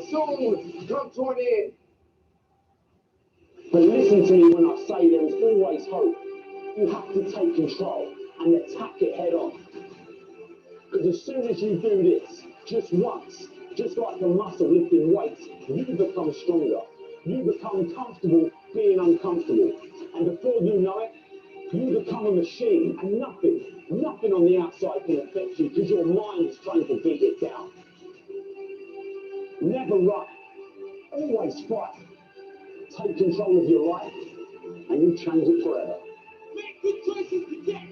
soon come to an end. But listen to me when I say there is always hope. You have to take control and attack it head on. Because as soon as you do this, just once, just like a muscle lifting weights, you become stronger. You become comfortable being uncomfortable. And before you know it, you become a machine, and nothing on the outside can affect you because your mind is trained to beat it down. Never run, always fight. Take control of your life, and you change it forever. Make good choices today,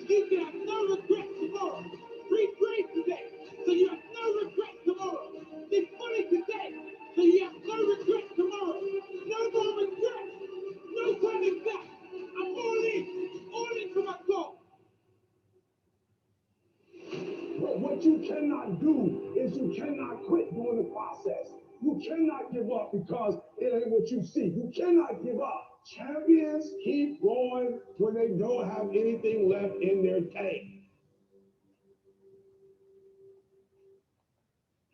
so you can have no regrets tomorrow. Be brave today, so you have no regrets tomorrow. Be fully today, so you have no regrets tomorrow. No more regrets, no turning back. I'm all in for my goal. But what you cannot do is you cannot quit during the process. You cannot give up because it ain't what you see. You cannot give up. Champions keep going when they don't have anything left in their tank.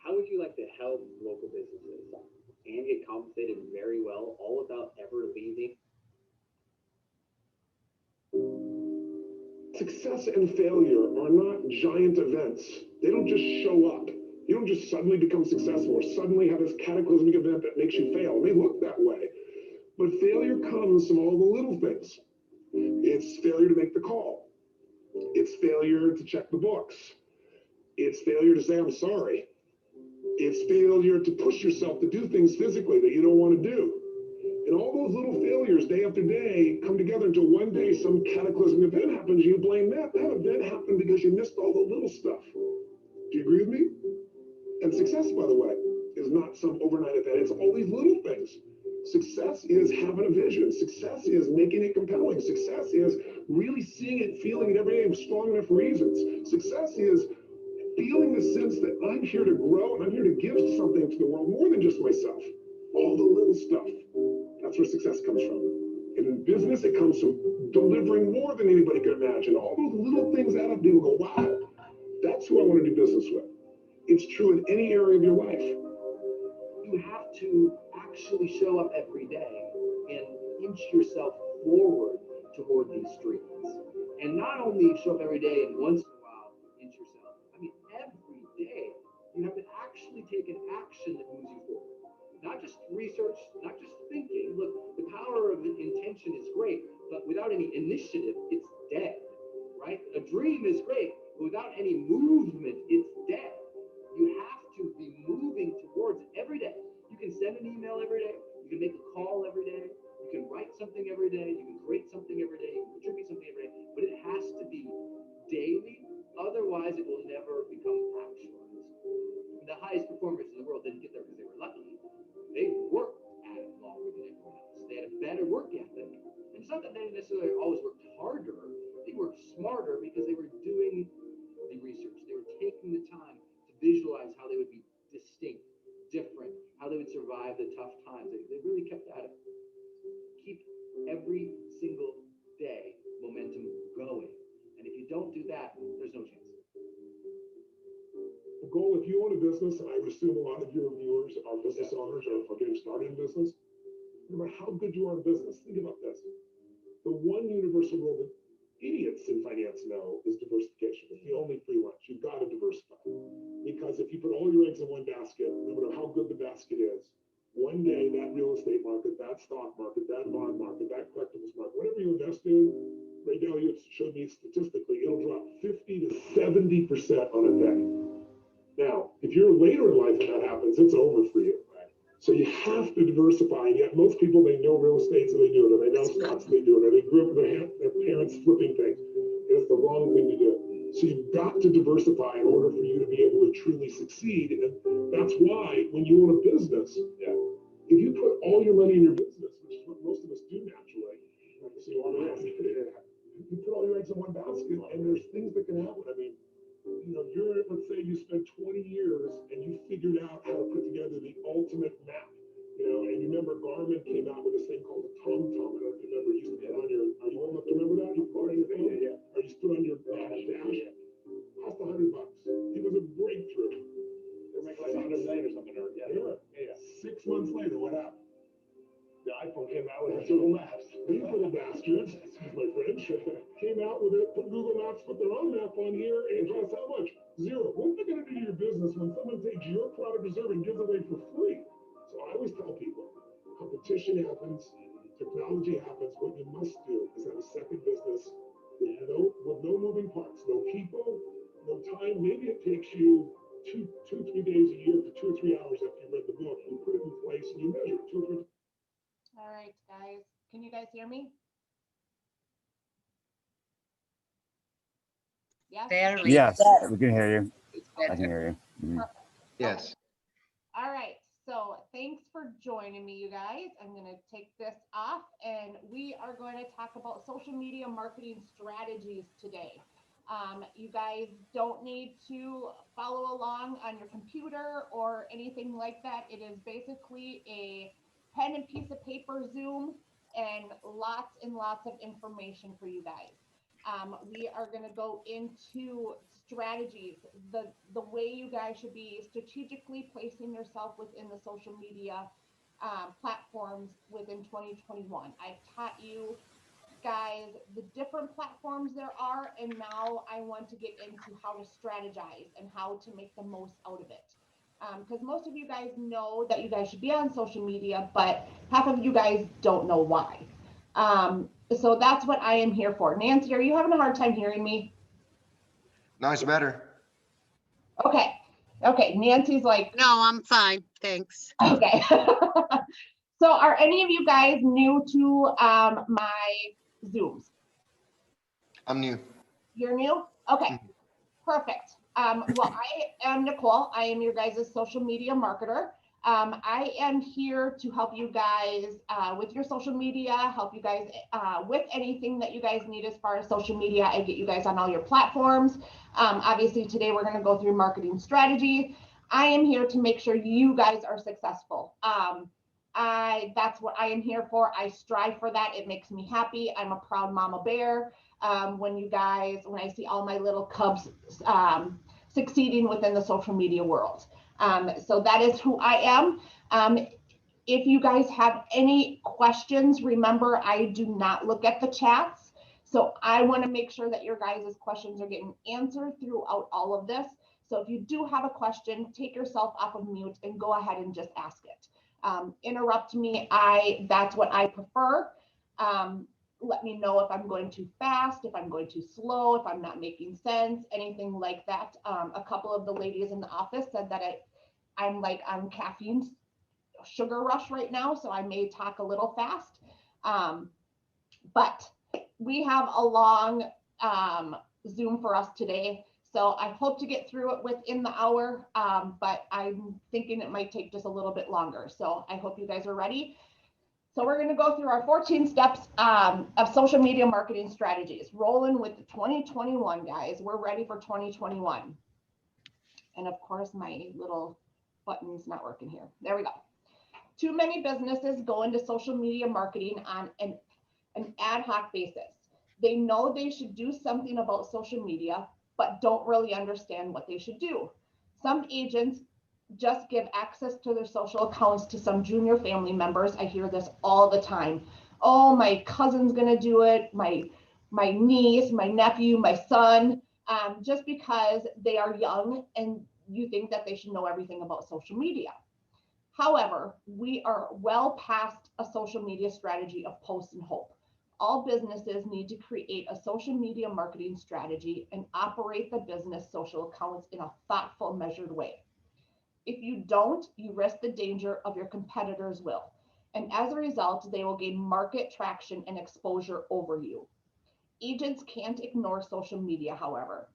How would you like to help local businesses and get compensated very well, all without ever leaving? Success and failure are not giant events. They don't just show up. You don't just suddenly become successful or suddenly have this cataclysmic event that makes you fail. It may look that way, but failure comes from all the little things. It's failure to make the call. It's failure to check the books. It's failure to say, I'm sorry. It's failure to push yourself to do things physically that you don't want to do. And all those little failures day after day come together until one day some cataclysmic event happens and you blame that. That event happened because you missed all the little stuff. Do you agree with me? And success, by the way, is not some overnight event. It's all these little things. Success is having a vision. Success is making it compelling. Success is really seeing it, feeling it every day with strong enough reasons. Success is feeling the sense that I'm here to grow and I'm here to give something to the world more than just myself. All the little stuff. That's where success comes from. And in business, it comes from delivering more than anybody could imagine. All those little things add up. People go, wow, that's who I want to do business with. It's true in any area of your life. You have to actually show up every day and inch yourself forward toward these dreams. And not only show up every day and once in a while inch yourself, I mean, every day you have to actually take an action that moves you forward. Not just research, not just thinking. Look, the power of intention is great, but without any initiative, it's dead, right? A dream is great, but without any movement, it's dead. You have to be moving towards it every day. You can send an email every day. You can make a call every day. You can write something every day. You can create something every day. You can contribute something every day. But it has to be daily. Otherwise, it will never become actualized. The highest performers in the world didn't get there because they were lucky. They worked at it longer than everyone else. They had a better work ethic. And it's not that they necessarily always worked harder. They worked smarter because they were doing the research. They were taking the time to visualize how they would be distinct, different, how they would survive the tough times. They really kept at it. Keep every single day momentum going. And if you don't do that, there's no chance. The goal, if you own a business, and I would assume a lot of your viewers are business owners or are getting started in business, no matter how good you are in business, think about this. The one universal rule that idiots in finance know is diversification. It's the only free lunch. You've got to diversify. Because if you put all your eggs in one basket, no matter how good the basket is, one day that real estate market, that stock market, that bond market, that collectibles market, whatever you invest in, Ray Dalio showed me statistically, it'll drop 50 to 70% on a day. Now, if you're later in life and that happens, it's over for you. So you have to diversify, and yet most people, they know real estate, so they do it, or they know stocks, so they do it, or they grew up with their parents flipping things. It's the wrong thing to do. So you've got to diversify in order for you to be able to truly succeed. And that's why when you own a business, if you put all your money in your business, which is what most of us do naturally, you put all your eggs in one basket, and there's things that can happen. I mean, let's say you spent 20 years and you figured out how to put together the ultimate map, and you remember Garmin came out with this thing called a TomTom. I don't know if you remember, it used to put on your, are you old enough to remember that? You put on your phone? Yeah. Or you put on your dash. Cost $100. It was a breakthrough. They make like $100 million or something. Or, yeah. months later, what happened? The iPhone came out with Google Maps. These little bastards, excuse my French, came out with it, put Google Maps, put their own map on here, and cost how much? Zero. What's it going to do to your business when someone takes your product or service and gives it away for free? So I always tell people, competition happens, technology happens. What you must do is have a second business with no moving parts, no people, no time. Maybe it takes you 3 days a year for 2 or 3 hours after you read the book. You put it in place and you measure it 2 or 3. All right, guys. Can you guys hear me? Yes? Very. Yes, we can hear you. It's I better. can hear you. Mhm. Perfect. Yes. All right. So thanks for joining me, you guys. I'm going to take this off and we are going to talk about social media marketing strategies today. You guys don't need to follow along on your computer or anything like that. It is basically a pen and piece of paper Zoom and lots of information for you guys. We are going to go into strategies, the way you guys should be strategically placing yourself within the social media platforms within 2021. I've taught you guys the different platforms there are, and now I want to get into how to strategize and how to make the most out of it. Because most of you guys know that you guys should be on social media, but half of you guys don't know why. So that's what I am here for. Nancy, are you having a hard time hearing me? No, it's better. Okay. Okay. Nancy's like, No, I'm fine. Thanks. okay. So are any of you guys new to my Zooms? I'm new. You're new? Okay. Perfect. Well, I am Nicole. I am your guys' social media marketer. I am here to help you guys with your social media, help you guys with anything that you guys need as far as social media. I get you guys on all your platforms. Obviously, today we're going to go through marketing strategy. I am here to make sure you guys are successful. That's what I am here for. I strive for that. It makes me happy. I'm a proud mama bear. When I see all my little cubs succeeding within the social media world. So that is who I am. If you guys have any questions, remember, I do not look at the chats. So I want to make sure that your guys' questions are getting answered throughout all of this. So if you do have a question, take yourself off of mute and go ahead and just ask it. Interrupt me. That's what I prefer. Let me know if I'm going too fast, if I'm going too slow, if I'm not making sense, anything like that. A couple of the ladies in the office said that I'm like on caffeine sugar rush right now, so I may talk a little fast. But we have a long Zoom for us today, so I hope to get through it within the hour, but I'm thinking it might take just a little bit longer. So I hope you guys are ready. So we're going to go through our 14 steps of social media marketing strategies. Rolling with 2021, guys. We're ready for 2021. And of course, my little button's not working here. There we go. Too many businesses go into social media marketing on an ad hoc basis. They know they should do something about social media, but don't really understand what they should do. Some agents just give access to their social accounts to some junior family members. I hear this all the time. Oh, my cousin's gonna do it, my niece, my nephew, my son, just because they are young and you think that they should know everything about social media. However, we are well past a social media strategy of post and hope. All businesses need to create a social media marketing strategy and operate the business social accounts in a thoughtful, measured way. If you don't, you risk the danger of your competitors will. And as a result, they will gain market traction and exposure over you. Agents can't ignore social media, however.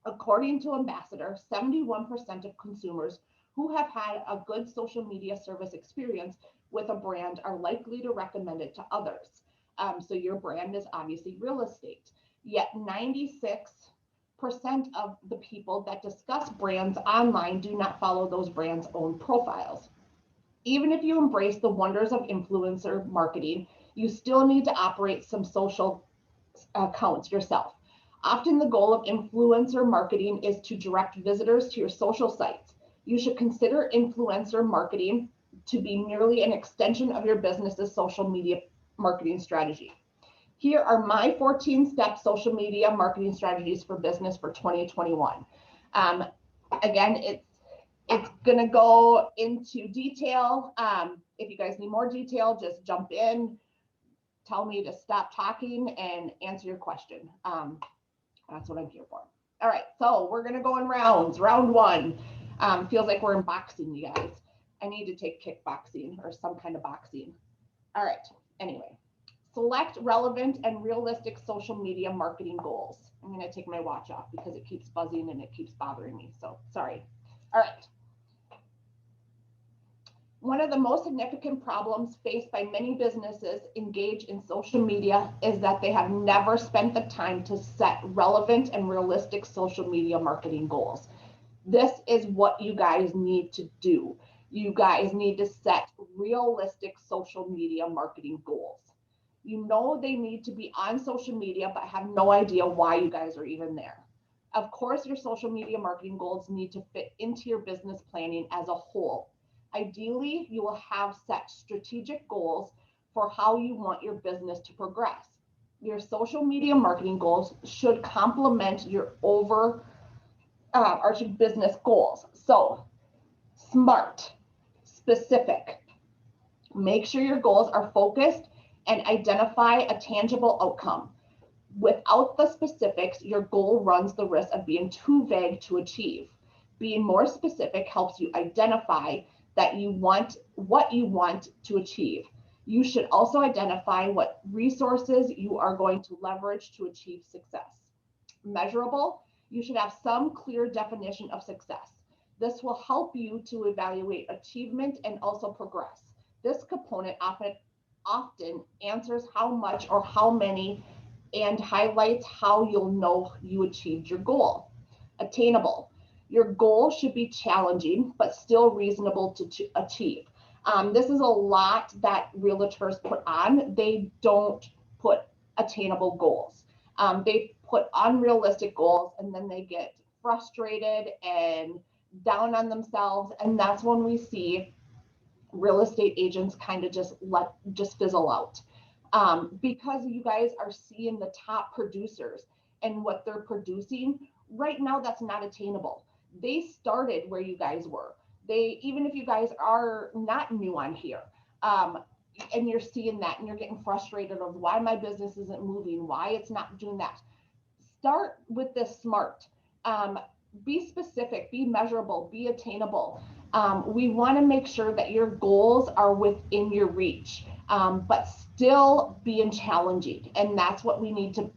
According to Ambassador, 71% of consumers who have had a good social media service experience with a brand are likely to recommend it to others. So your brand is obviously real estate. Yet 96% of the people that discuss brands online do not follow those brands' own profiles. Even if you embrace the wonders of influencer marketing, you still need to operate some social accounts yourself. Often the goal of influencer marketing is to direct visitors to your social sites. You should consider influencer marketing to be merely an extension of your business's social media marketing strategy. Here are my 14-step social media marketing strategies for business for 2021. Again, it's gonna go into detail. If you guys need more detail, just jump in, tell me to stop talking and answer your question. That's what I'm here for. All right, so we're gonna go in rounds. Round one, feels like we're in boxing, you guys. I need to take kickboxing or some kind of boxing. All right, anyway. Select relevant and realistic social media marketing goals. I'm gonna take my watch off because it keeps buzzing and it keeps bothering me, so sorry. All right. One of the most significant problems faced by many businesses engaged in social media is that they have never spent the time to set relevant and realistic social media marketing goals. This is what you guys need to do. You guys need to set realistic social media marketing goals. You know they need to be on social media, but have no idea why you guys are even there. Of course, your social media marketing goals need to fit into your business planning as a whole. Ideally, you will have set strategic goals for how you want your business to progress. Your social media marketing goals should complement your overarching business goals. So, SMART, specific. Make sure your goals are focused and identify a tangible outcome. Without the specifics, your goal runs the risk of being too vague to achieve. Being more specific helps you identify that what you want to achieve. You should also identify what resources you are going to leverage to achieve success. Measurable, you should have some clear definition of success. This will help you to evaluate achievement and also progress. This component often answers how much or how many and highlights how you'll know you achieved your goal. Attainable. Your goal should be challenging, but still reasonable to achieve. This is a lot that realtors put on. They don't put attainable goals. They put unrealistic goals and then they get frustrated and down on themselves. And that's when we see real estate agents kind of just fizzle out. Because you guys are seeing the top producers and what they're producing right now, that's not attainable. They started where you guys were. Even if you guys are not new on here, and you're seeing that and you're getting frustrated of why my business isn't moving, why it's not doing that. Start with this SMART. Be specific, be measurable, be attainable. We want to make sure that your goals are within your reach, but still being challenging. And that's what we need to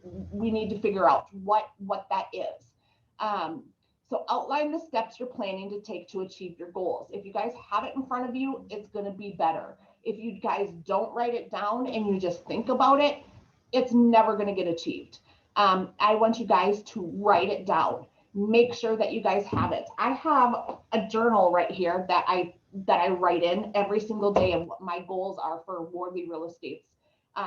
figure out what that is. So outline the steps you're planning to take to achieve your goals. If you guys have it in front of you, it's going to be better. If you guys don't write it down and you just think about it, it's never going to get achieved. I want you guys to write it down. Make sure that you guys have it. I have a journal right here that I write in every single day of what my goals are for Wardley Real Estate's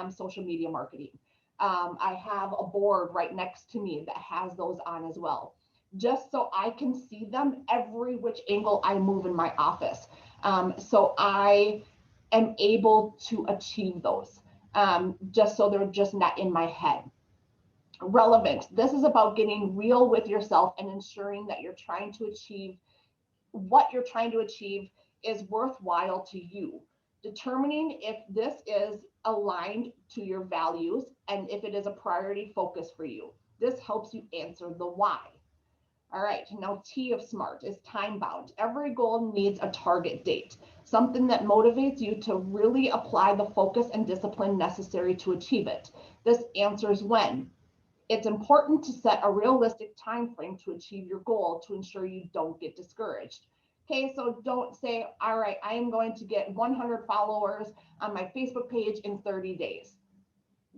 social media marketing. I have a board right next to me that has those on as well, just so I can see them every which angle I move in my office. So I am able to achieve those, just so they're just not in my head. Relevant. This is about getting real with yourself and ensuring that what you're trying to achieve is worthwhile to you. Determining if this is aligned to your values and if it is a priority focus for you. This helps you answer the why. All right, now T of SMART is time bound. Every goal needs a target date, something that motivates you to really apply the focus and discipline necessary to achieve it. This answers when. It's important to set a realistic time frame to achieve your goal to ensure you don't get discouraged. Okay, so don't say, all right, I am going to get 100 followers on my Facebook page in 30 days.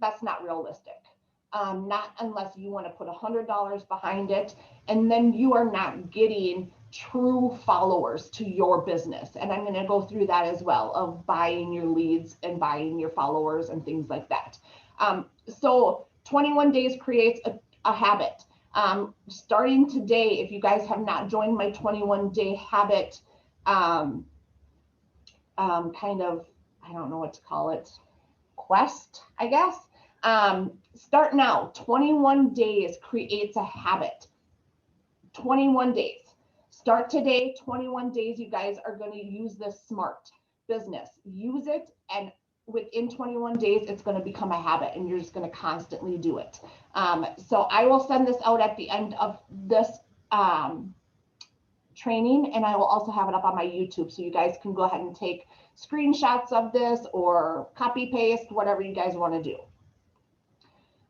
That's not realistic. Not unless you want to put $100 behind it, and then you are not getting true followers to your business. And I'm going to go through that as well, of buying your leads and buying your followers and things like that. So 21 days creates a habit. Starting today, if you guys have not joined my 21-day habit kind of, I don't know what to call it, quest, I guess. Start now. 21 days creates a habit. 21 days. Start today. 21 days, you guys are going to use this smart business. Use it, and within 21 days, it's going to become a habit, and you're just going to constantly do it. So I will send this out at the end of this training, and I will also have it up on my YouTube, so you guys can go ahead and take screenshots of this or copy paste, whatever you guys want to do.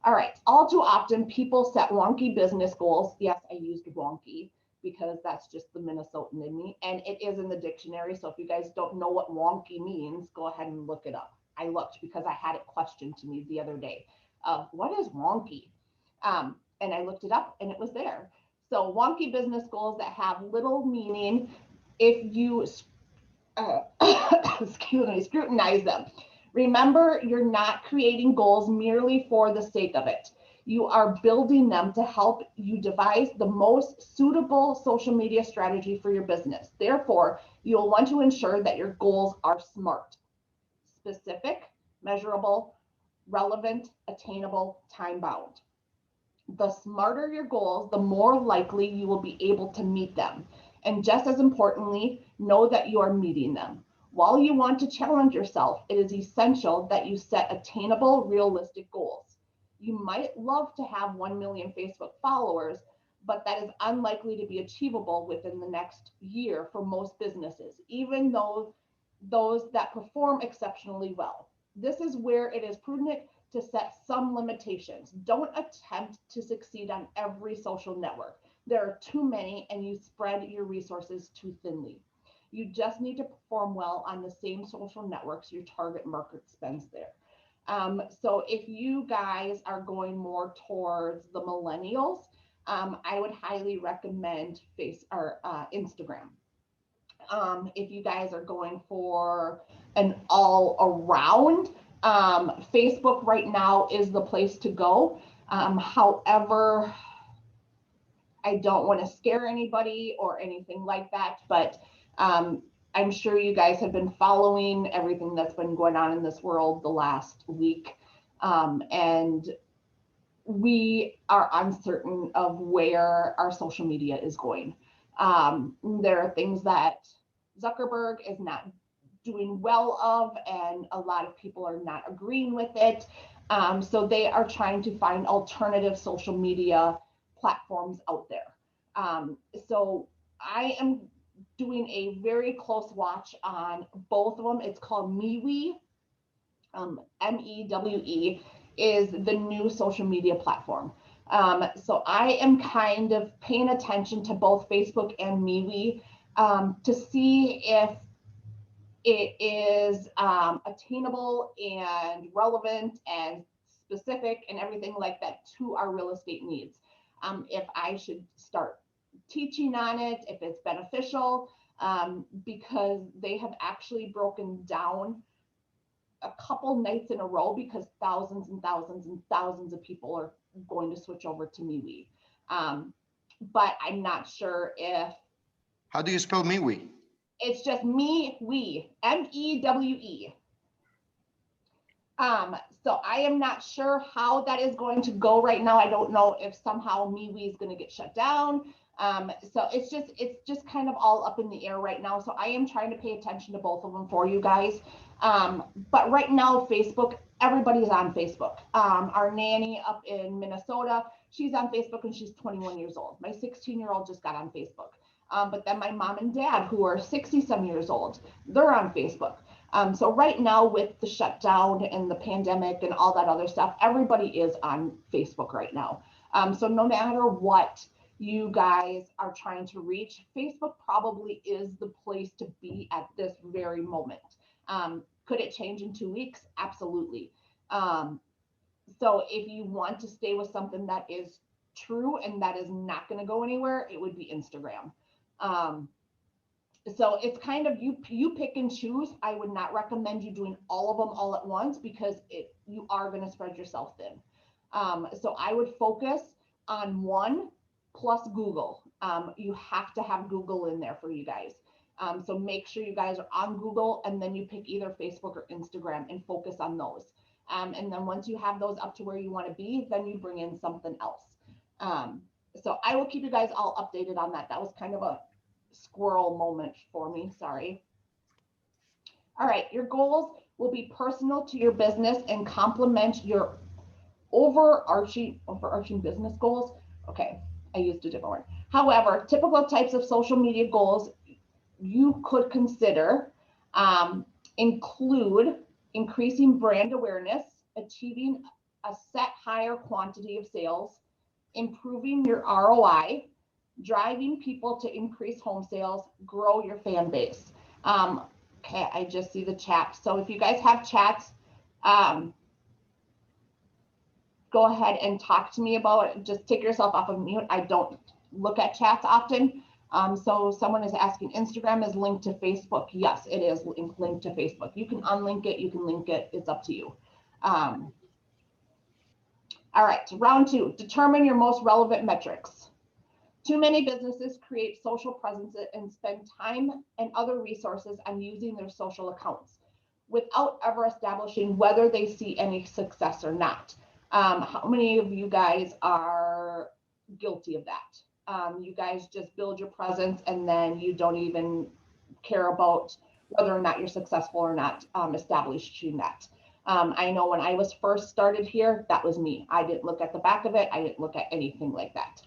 All right, all too often people set wonky business goals. Yes, I used wonky because that's just the Minnesotan in me, and it is in the dictionary. So if you guys don't know what wonky means, go ahead and look it up. I looked because I had it questioned to me the other day. What is wonky? And I looked it up and it was there. So wonky business goals that have little meaning if you excuse me, scrutinize them. Remember, you're not creating goals merely for the sake of it. You are building them to help you devise the most suitable social media strategy for your business. Therefore, you'll want to ensure that your goals are smart, specific, measurable, relevant, attainable, time-bound. The smarter your goals, the more likely you will be able to meet them. And just as importantly, know that you are meeting them. While you want to challenge yourself, it is essential that you set attainable, realistic goals. You might love to have 1 million Facebook followers, but that is unlikely to be achievable within the next year for most businesses, even though those that perform exceptionally well. This is where it is prudent to set some limitations. Don't attempt to succeed on every social network. There are too many, and you spread your resources too thinly. You just need to perform well on the same social networks your target market spends there. So if you guys are going more towards the millennials, I would highly recommend Instagram. If you guys are going for an all around, Facebook right now is the place to go. However, I don't want to scare anybody or anything like that, but I'm sure you guys have been following everything that's been going on in this world the last week. And we are uncertain of where our social media is going. There are things that Zuckerberg is not doing well of, and a lot of people are not agreeing with it. So they are trying to find alternative social media platforms out there. So I am doing a very close watch on both of them. It's called MeWe, MEWE is the new social media platform. So I am kind of paying attention to both Facebook and MeWe to see if it is attainable and relevant and specific and everything like that to our real estate needs. If I should start teaching on it, if it's beneficial, because they have actually broken down a couple nights in a row because thousands and thousands and thousands of people are going to switch over to MeWe. But I'm not sure if. How do you spell MeWe? It's just MeWe, MEWE. So I am not sure how that is going to go right now. I don't know if somehow MeWe is going to get shut down. So it's just kind of all up in the air right now. So I am trying to pay attention to both of them for you guys. But right now, Facebook, everybody's on Facebook. Our nanny up in Minnesota, she's on Facebook and she's 21 years old. My 16-year-old just got on Facebook. But then my mom and dad, who are 60-some years old, they're on Facebook. So right now with the shutdown and the pandemic and all that other stuff, everybody is on Facebook right now. So no matter what you guys are trying to reach, Facebook probably is the place to be at this very moment. Could it change in 2 weeks? Absolutely. So if you want to stay with something that is true and that is not going to go anywhere, it would be Instagram. So it's kind of you pick and choose. I would not recommend you doing all of them all at once because you are going to spread yourself thin. So I would focus on one plus Google. You have to have Google in there for you guys. So make sure you guys are on Google, and then you pick either Facebook or Instagram and focus on those. And then once you have those up to where you want to be, then you bring in something else. So I will keep you guys all updated on that. That was kind of a squirrel moment for me, sorry. All right, your goals will be personal to your business and complement your overarching business goals. Okay, I used a different word. However, typical types of social media goals you could consider include increasing brand awareness, achieving a set higher quantity of sales, improving your ROI, driving people to increase home sales, grow your fan base. Okay, I just see the chat. So if you guys have chats, go ahead and talk to me about it. Just take yourself off of mute. I don't look at chats often. So someone is asking, Instagram is linked to Facebook. Yes, it is linked to Facebook. You can unlink it, you can link it. It's up to you. All right, round 2, determine your most relevant metrics. Too many businesses create social presence and spend time and other resources on using their social accounts without ever establishing whether they see any success or not. How many of you guys are guilty of that? You guys just build your presence and then you don't even care about whether or not you're successful or not establishing that. I know when I was first started here, that was me. I didn't look at the back of it. I didn't look at anything like that.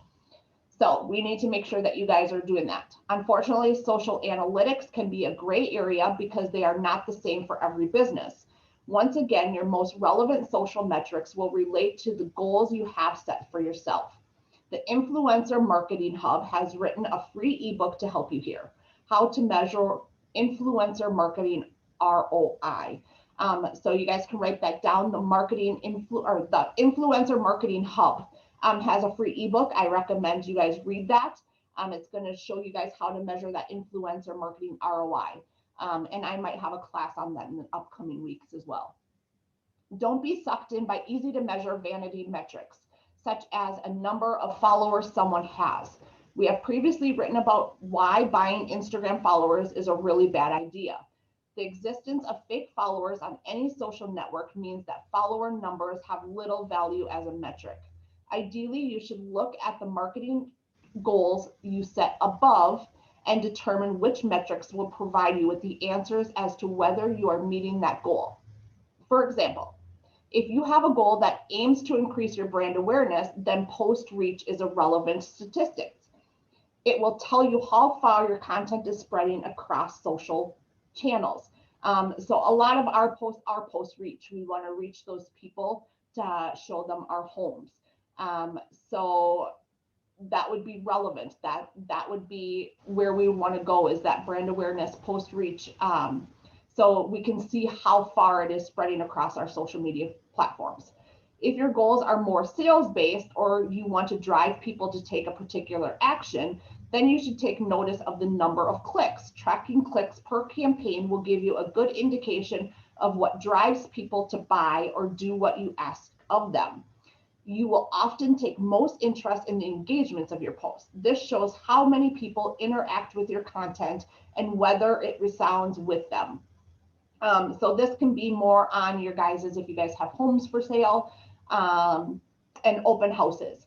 So we need to make sure that you guys are doing that. Unfortunately, social analytics can be a gray area because they are not the same for every business. Once again, your most relevant social metrics will relate to the goals you have set for yourself. The Influencer Marketing Hub has written a free ebook to help you here, how to measure influencer marketing ROI. So you guys can write that down. The Influencer Marketing Hub has a free ebook. I recommend you guys read that. It's going to show you guys how to measure that influencer marketing ROI. And I might have a class on that in the upcoming weeks as well. Don't be sucked in by easy to measure vanity metrics, such as a number of followers someone has. We have previously written about why buying Instagram followers is a really bad idea. The existence of fake followers on any social network means that follower numbers have little value as a metric. Ideally, you should look at the marketing goals you set above and determine which metrics will provide you with the answers as to whether you are meeting that goal. For example, if you have a goal that aims to increase your brand awareness, then post reach is a relevant statistic. It will tell you how far your content is spreading across social channels. So a lot of our post reach. We want to reach those people to show them our homes. So that would be relevant. That would be where we want to go, is that brand awareness, post reach. So we can see how far it is spreading across our social media platforms. If your goals are more sales-based, or you want to drive people to take a particular action, then you should take notice of the number of clicks. Tracking clicks per campaign will give you a good indication of what drives people to buy or do what you ask of them. You will often take most interest in the engagements of your posts. This shows how many people interact with your content and whether it resounds with them. So this can be more on your guys's, if you guys have homes for sale and open houses.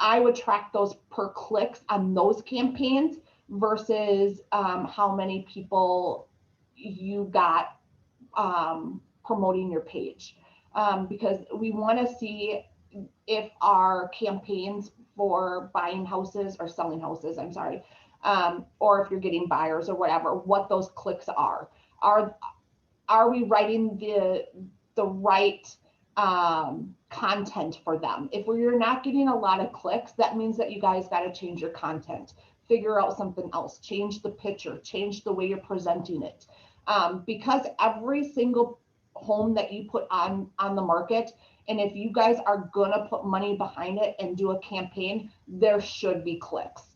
I would track those per clicks on those campaigns versus how many people you got promoting your page. Because we want to see if our campaigns for buying houses or selling houses, I'm sorry, or if you're getting buyers or whatever, what those clicks are. Are we writing the right content for them? If you're not getting a lot of clicks, that means that you guys got to change your content, figure out something else, change the picture, change the way you're presenting it. Because every single home that you put on the market, and if you guys are gonna put money behind it and do a campaign, there should be clicks.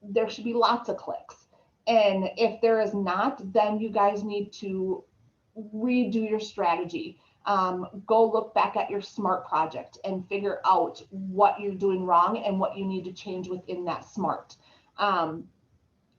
There should be lots of clicks. And if there is not, then you guys need to redo your strategy. Go look back at your SMART project and figure out what you're doing wrong and what you need to change within that SMART.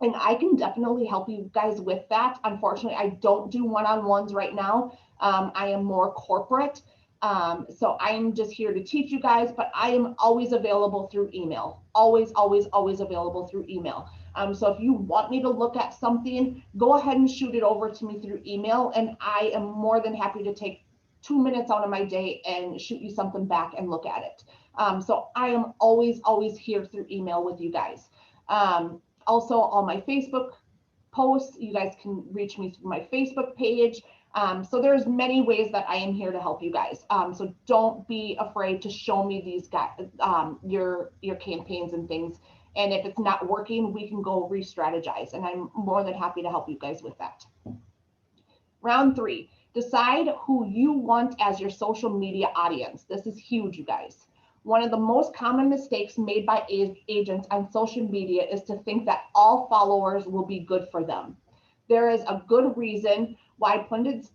And I can definitely help you guys with that. Unfortunately, I don't do one-on-ones right now. I am more corporate. So I'm just here to teach you guys, but I am always available through email. Always, always, always available through email. So if you want me to look at something, go ahead and shoot it over to me through email. And I am more than happy to take 2 minutes out of my day and shoot you something back and look at it. So I am always, always here through email with you guys. Also, all my Facebook posts, you guys can reach me through my Facebook page. So there's many ways that I am here to help you guys. So don't be afraid to show me these guys, your campaigns and things. And if it's not working, we can go re-strategize. And I'm more than happy to help you guys with that. Round 3, decide who you want as your social media audience. This is huge, you guys. One of the most common mistakes made by agents on social media is to think that all followers will be good for them. There is a good reason why pundits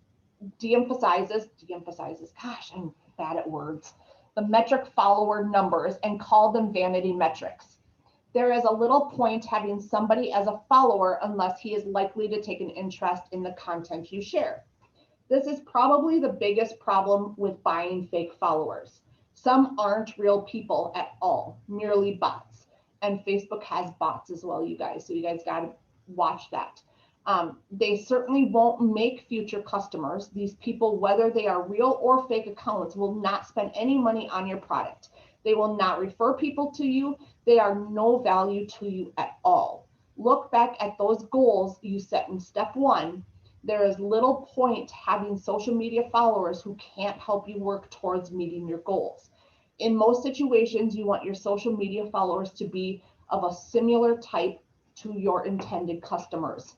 de-emphasizes, gosh, I'm bad at words, the metric follower numbers and call them vanity metrics. There is a little point having somebody as a follower unless he is likely to take an interest in the content you share. This is probably the biggest problem with buying fake followers. Some aren't real people at all, merely bots. And Facebook has bots as well, you guys. So you guys got to watch that. They certainly won't make future customers. These people, whether they are real or fake accounts, will not spend any money on your product. They will not refer people to you. They are no value to you at all. Look back at those goals you set in step 1. There is little point having social media followers who can't help you work towards meeting your goals. In most situations, you want your social media followers to be of a similar type to your intended customers.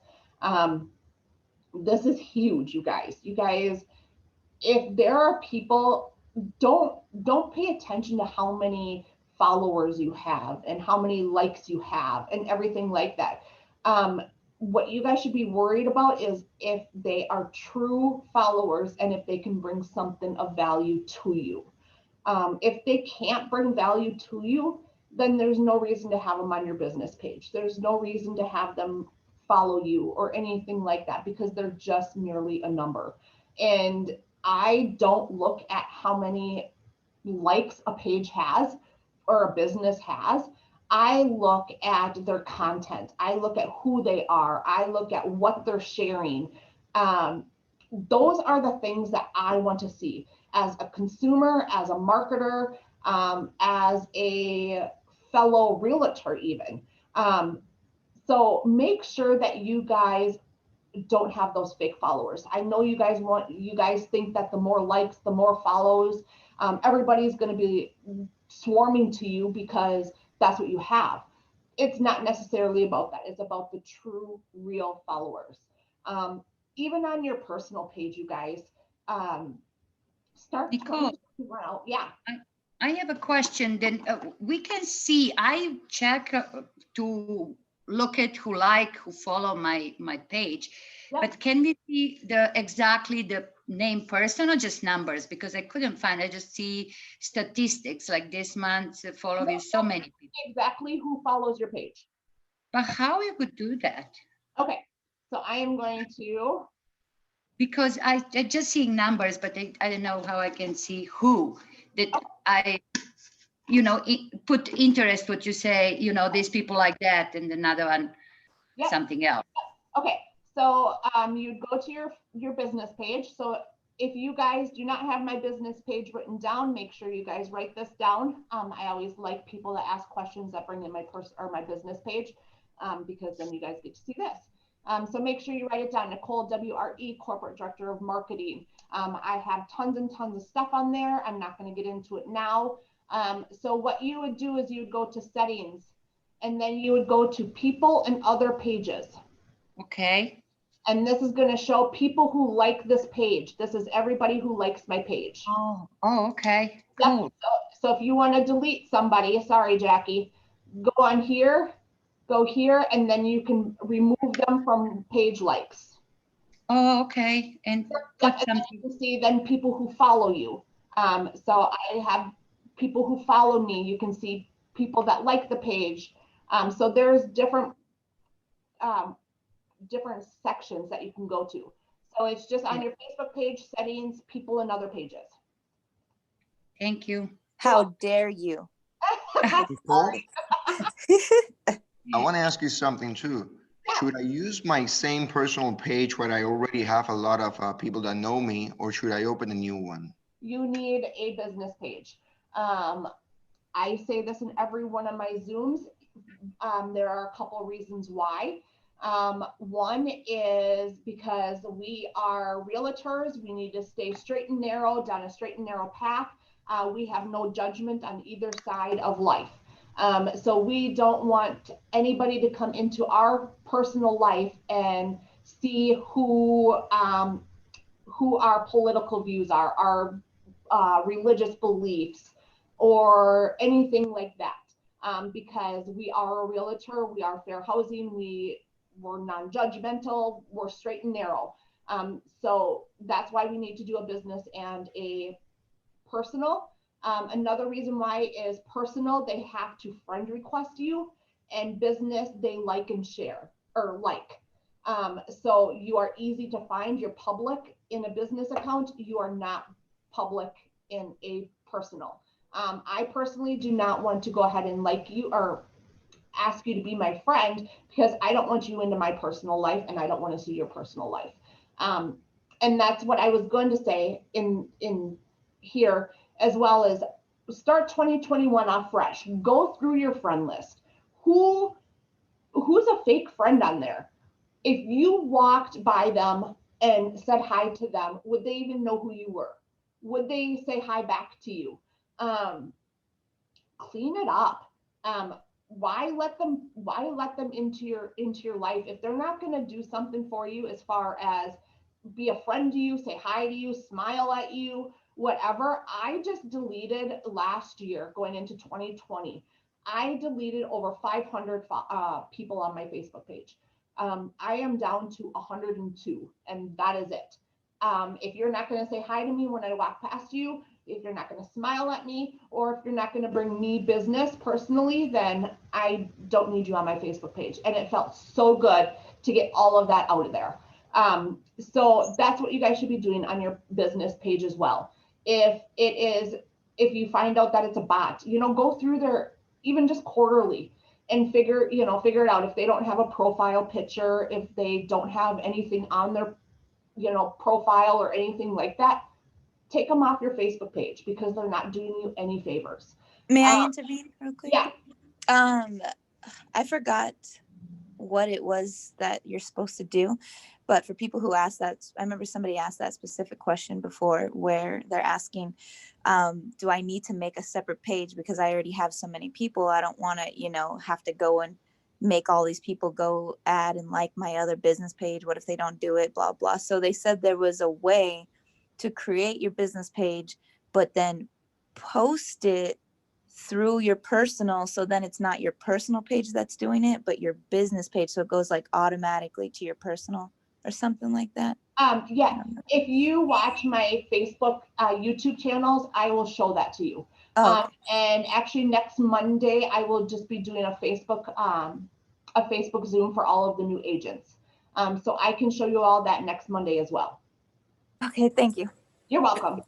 This is huge, you guys. You guys, if there are people, don't pay attention to how many followers you have and how many likes you have and everything like that. What you guys should be worried about is if they are true followers and if they can bring something of value to you. If they can't bring value to you, then there's no reason to have them on your business page. There's no reason to have them follow you or anything like that because they're just merely a number. And I don't look at how many likes a page has or a business has. I look at their content. I look at who they are. I look at what they're sharing. Those are the things that I want to see as a consumer, as a marketer, as a fellow realtor even. So make sure that you guys don't have those fake followers. I know you guys think that the more likes, the more follows, everybody's going to be swarming to you because that's what you have. It's not necessarily about that. It's about the true, real followers. Even on your personal page, you guys, start Nicole, around. Yeah. I have a question. Then we can see, I check to look at who follow my page, Yep. but can we see exactly the name person or just numbers? Because I couldn't find, I just see statistics like this month following so many people. Exactly who follows your page. But how you could do that? Okay, so I am going to. Because I just seeing numbers, but I don't know how I can see who that I, put interest, what you say, these people like that, and another one, Yep. something else. Okay, so you'd go to your business page. So if you guys do not have my business page written down, make sure you guys write this down. I always like people that ask questions that bring in my business page because then you guys get to see this. So make sure you write it down. Nicole WRE, Corporate Director of Marketing. I have tons and tons of stuff on there. I'm not going to get into it now. So what you would do is you would go to settings and then you would go to people and other pages. Okay. And this is going to show people who like this page. This is everybody who likes my page. Oh, okay. Yep. Cool. So if you want to delete somebody, sorry, Jackie, go on here, go here, and then you can remove them from page likes. Oh, okay. And Yep, and then you can see then people who follow you. So I have people who follow me. You can see people that like the page. So there's different different sections that you can go to. So it's just on your Facebook page, settings, people, and other pages. Thank you. How dare you? Sorry. I want to ask you something too. Should I use my same personal page where I already have a lot of people that know me, or should I open a new one? You need a business page. I say this in every one of my Zooms. There are a couple of reasons why. One is because we are realtors. We need to stay straight and narrow, down a straight and narrow path. We have no judgment on either side of life. So we don't want anybody to come into our personal life and see who our political views are, our religious beliefs, or anything like that. Because we are a realtor, we are fair housing, we're non-judgmental, we're straight and narrow. So that's why we need to do a business and a personal. Another reason why is personal, they have to friend request you, and business, they like and share, or like. So you are easy to find. You're public in a business account. You are not public in a personal. I personally do not want to go ahead and like you or ask you to be my friend, because I don't want you into my personal life, and I don't want to see your personal life. And that's what I was going to say in here, as well as start 2021 off fresh. Go through your friend list. Who's a fake friend on there? If you walked by them and said hi to them, would they even know who you were? Would they say hi back to you? Clean it up. Why let them into your life if they're not going to do something for you, as far as be a friend to you, say hi to you, smile at you, whatever. I just deleted last year, going into 2020, I deleted over 500 people on my Facebook page. I am down to 102, and that is it. If you're not going to say hi to me when I walk past you, if you're not going to smile at me, or if you're not going to bring me business personally, then I don't need you on my Facebook page. And it felt so good to get all of that out of there. So that's what you guys should be doing on your business page as well. If you find out that it's a bot, go through there even just quarterly and figure it out. If they don't have a profile picture, if they don't have anything on their, profile or anything like that, take them off your Facebook page, because they're not doing you any favors. May I intervene real quick? Yeah. I forgot what it was that you're supposed to do, but for people who asked that, I remember somebody asked that specific question before, where they're asking, do I need to make a separate page because I already have so many people? I don't want to, have to go and make all these people go add and like my other business page. What if they don't do it? Blah, blah. So they said there was a way to create your business page, but then post it through your personal. So then it's not your personal page that's doing it, but your business page. So it goes like automatically to your personal or something like that. Yeah. If you watch my Facebook, YouTube channels, I will show that to you. Oh, okay. And actually next Monday, I will just be doing a Facebook Zoom for all of the new agents. So I can show you all that next Monday as well. Okay, thank you. You're welcome.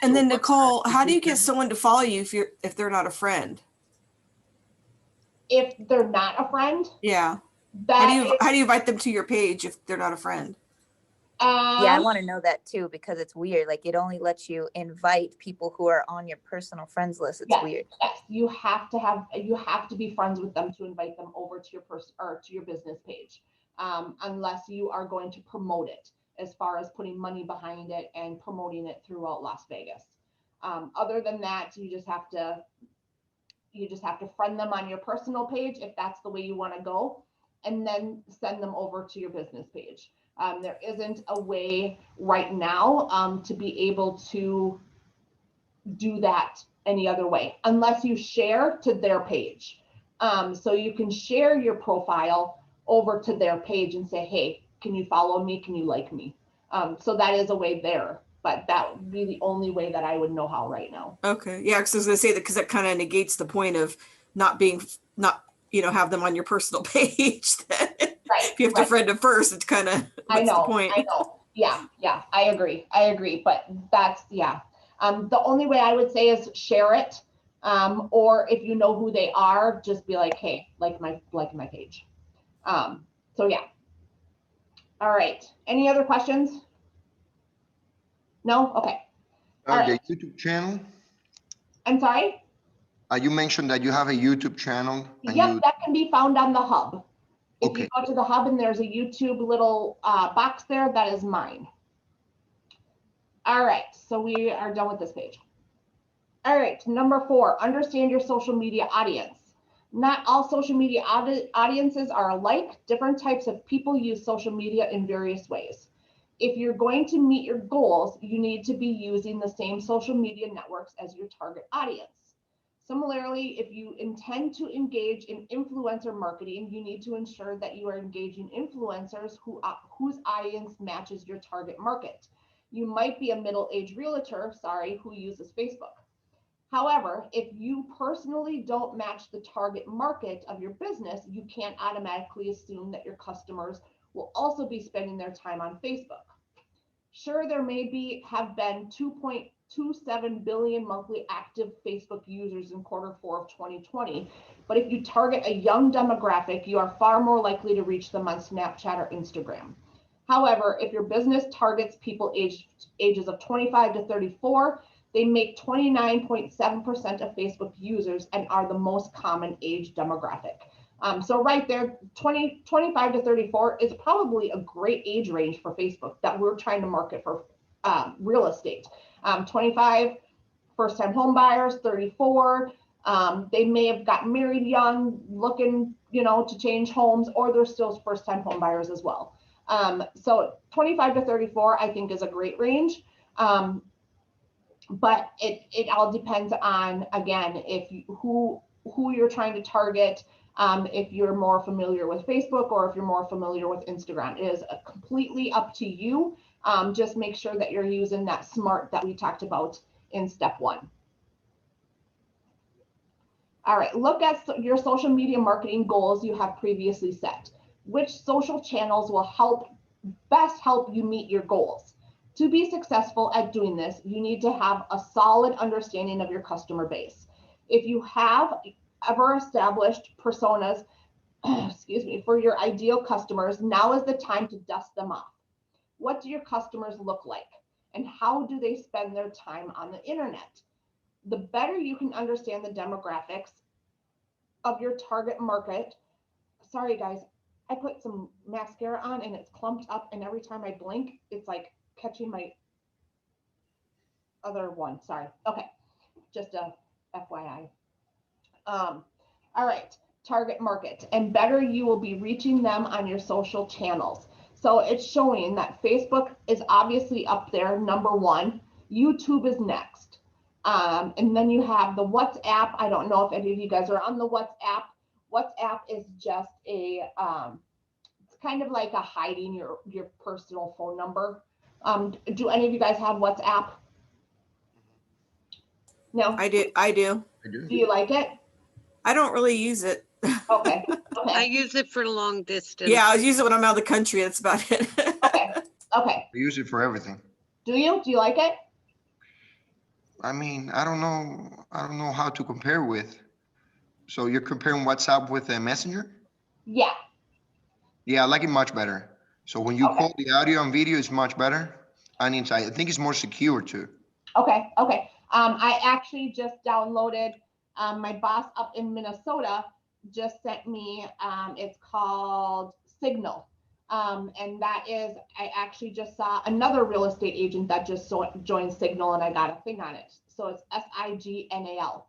And then Nicole, how do you get someone to follow you if they're not a friend? If they're not a friend? Yeah. How do you invite them to your page if they're not a friend? Yeah, I want to know that too, because it's weird. Like, it only lets you invite people who are on your personal friends list. It's weird. Yes, you have to be friends with them to invite them over to your business page, unless you are going to promote it, as far as putting money behind it and promoting it throughout Las Vegas. Other than that, you just have to friend them on your personal page if that's the way you want to go, and then send them over to your business page. There isn't a way right now to be able to do that any other way, unless you share to their page. So you can share your profile over to their page and say, hey, can you follow me? Can you like me? So that is a way there, but that would be the only way that I would know how right now. Okay. Yeah, because I was going to say that, because that kind of negates the point of not have them on your personal page. Right, If you have to right. friend it first, it's kind of, I what's the know, point? I know. Yeah, I agree. But that's, yeah. The only way I would say is share it. Or if you know who they are, just be like, hey, like my page. So yeah. All right. Any other questions? No? Okay. All right. The YouTube channel, I'm sorry? you mentioned that you have a YouTube channel. And Yep, that can be found on the hub. If you Okay. go to the hub and there's a YouTube little box there, that is mine. All right, so we are done with this page. All right, number 4, understand your social media audience. Not all social media audiences are alike. Different types of people use social media in various ways. If you're going to meet your goals, you need to be using the same social media networks as your target audience. Similarly, if you intend to engage in influencer marketing, you need to ensure that you are engaging influencers whose audience matches your target market. You might be a middle-aged realtor, who uses Facebook. However, if you personally don't match the target market of your business, you can't automatically assume that your customers will also be spending their time on Facebook. Sure, there may have been 2.27 billion monthly active Facebook users in Q4 of 2020, but if you target a young demographic, you are far more likely to reach them on Snapchat or Instagram. However, if your business targets people ages of 25 to 34, they make 29.7% of Facebook users and are the most common age demographic. So right there, 25 to 34 is probably a great age range for Facebook that we're trying to market for real estate. 25, first-time home buyers, 34. They may have gotten married young, looking, to change homes, or they're still first-time home buyers as well. So 25 to 34, I think, is a great range. But it all depends on, again, who you're trying to target. If you're more familiar with Facebook or if you're more familiar with Instagram, it is completely up to you. Just make sure that you're using that SMART that we talked about in step 1. All right, look at your social media marketing goals you have previously set. Which social channels will best help you meet your goals? To be successful at doing this, you need to have a solid understanding of your customer base. If you have ever established personas, for your ideal customers, now is the time to dust them off. What do your customers look like? And how do they spend their time on the internet? The better you can understand the demographics of your target market. Sorry guys, I put some mascara on and it's clumped up, and every time I blink, it's like catching my other one. Sorry. Okay, just a FYI. All right, target market, and better you will be reaching them on your social channels. So it's showing that Facebook is obviously up there, number 1. YouTube is next. And then you have the WhatsApp. I don't know if any of you guys are on the WhatsApp. WhatsApp is just a, it's kind of like a hiding your personal phone number. Do any of you guys have WhatsApp? No? I do. Do you like it? I don't really use it. Okay. I use it for long distance. Yeah, I use it when I'm out of the country. That's about it. Okay. I use it for everything. Do you like it? I mean, I don't know how to compare with. So you're comparing WhatsApp with a Messenger? Yeah. Yeah, I like it much better. So when you call, the audio and video is much better. And I think it's more secure too. Okay. I actually just downloaded, my boss up in Minnesota just sent me, it's called Signal. And that is, I actually just saw another real estate agent that just joined Signal, and I got a thing on it. So it's Signal.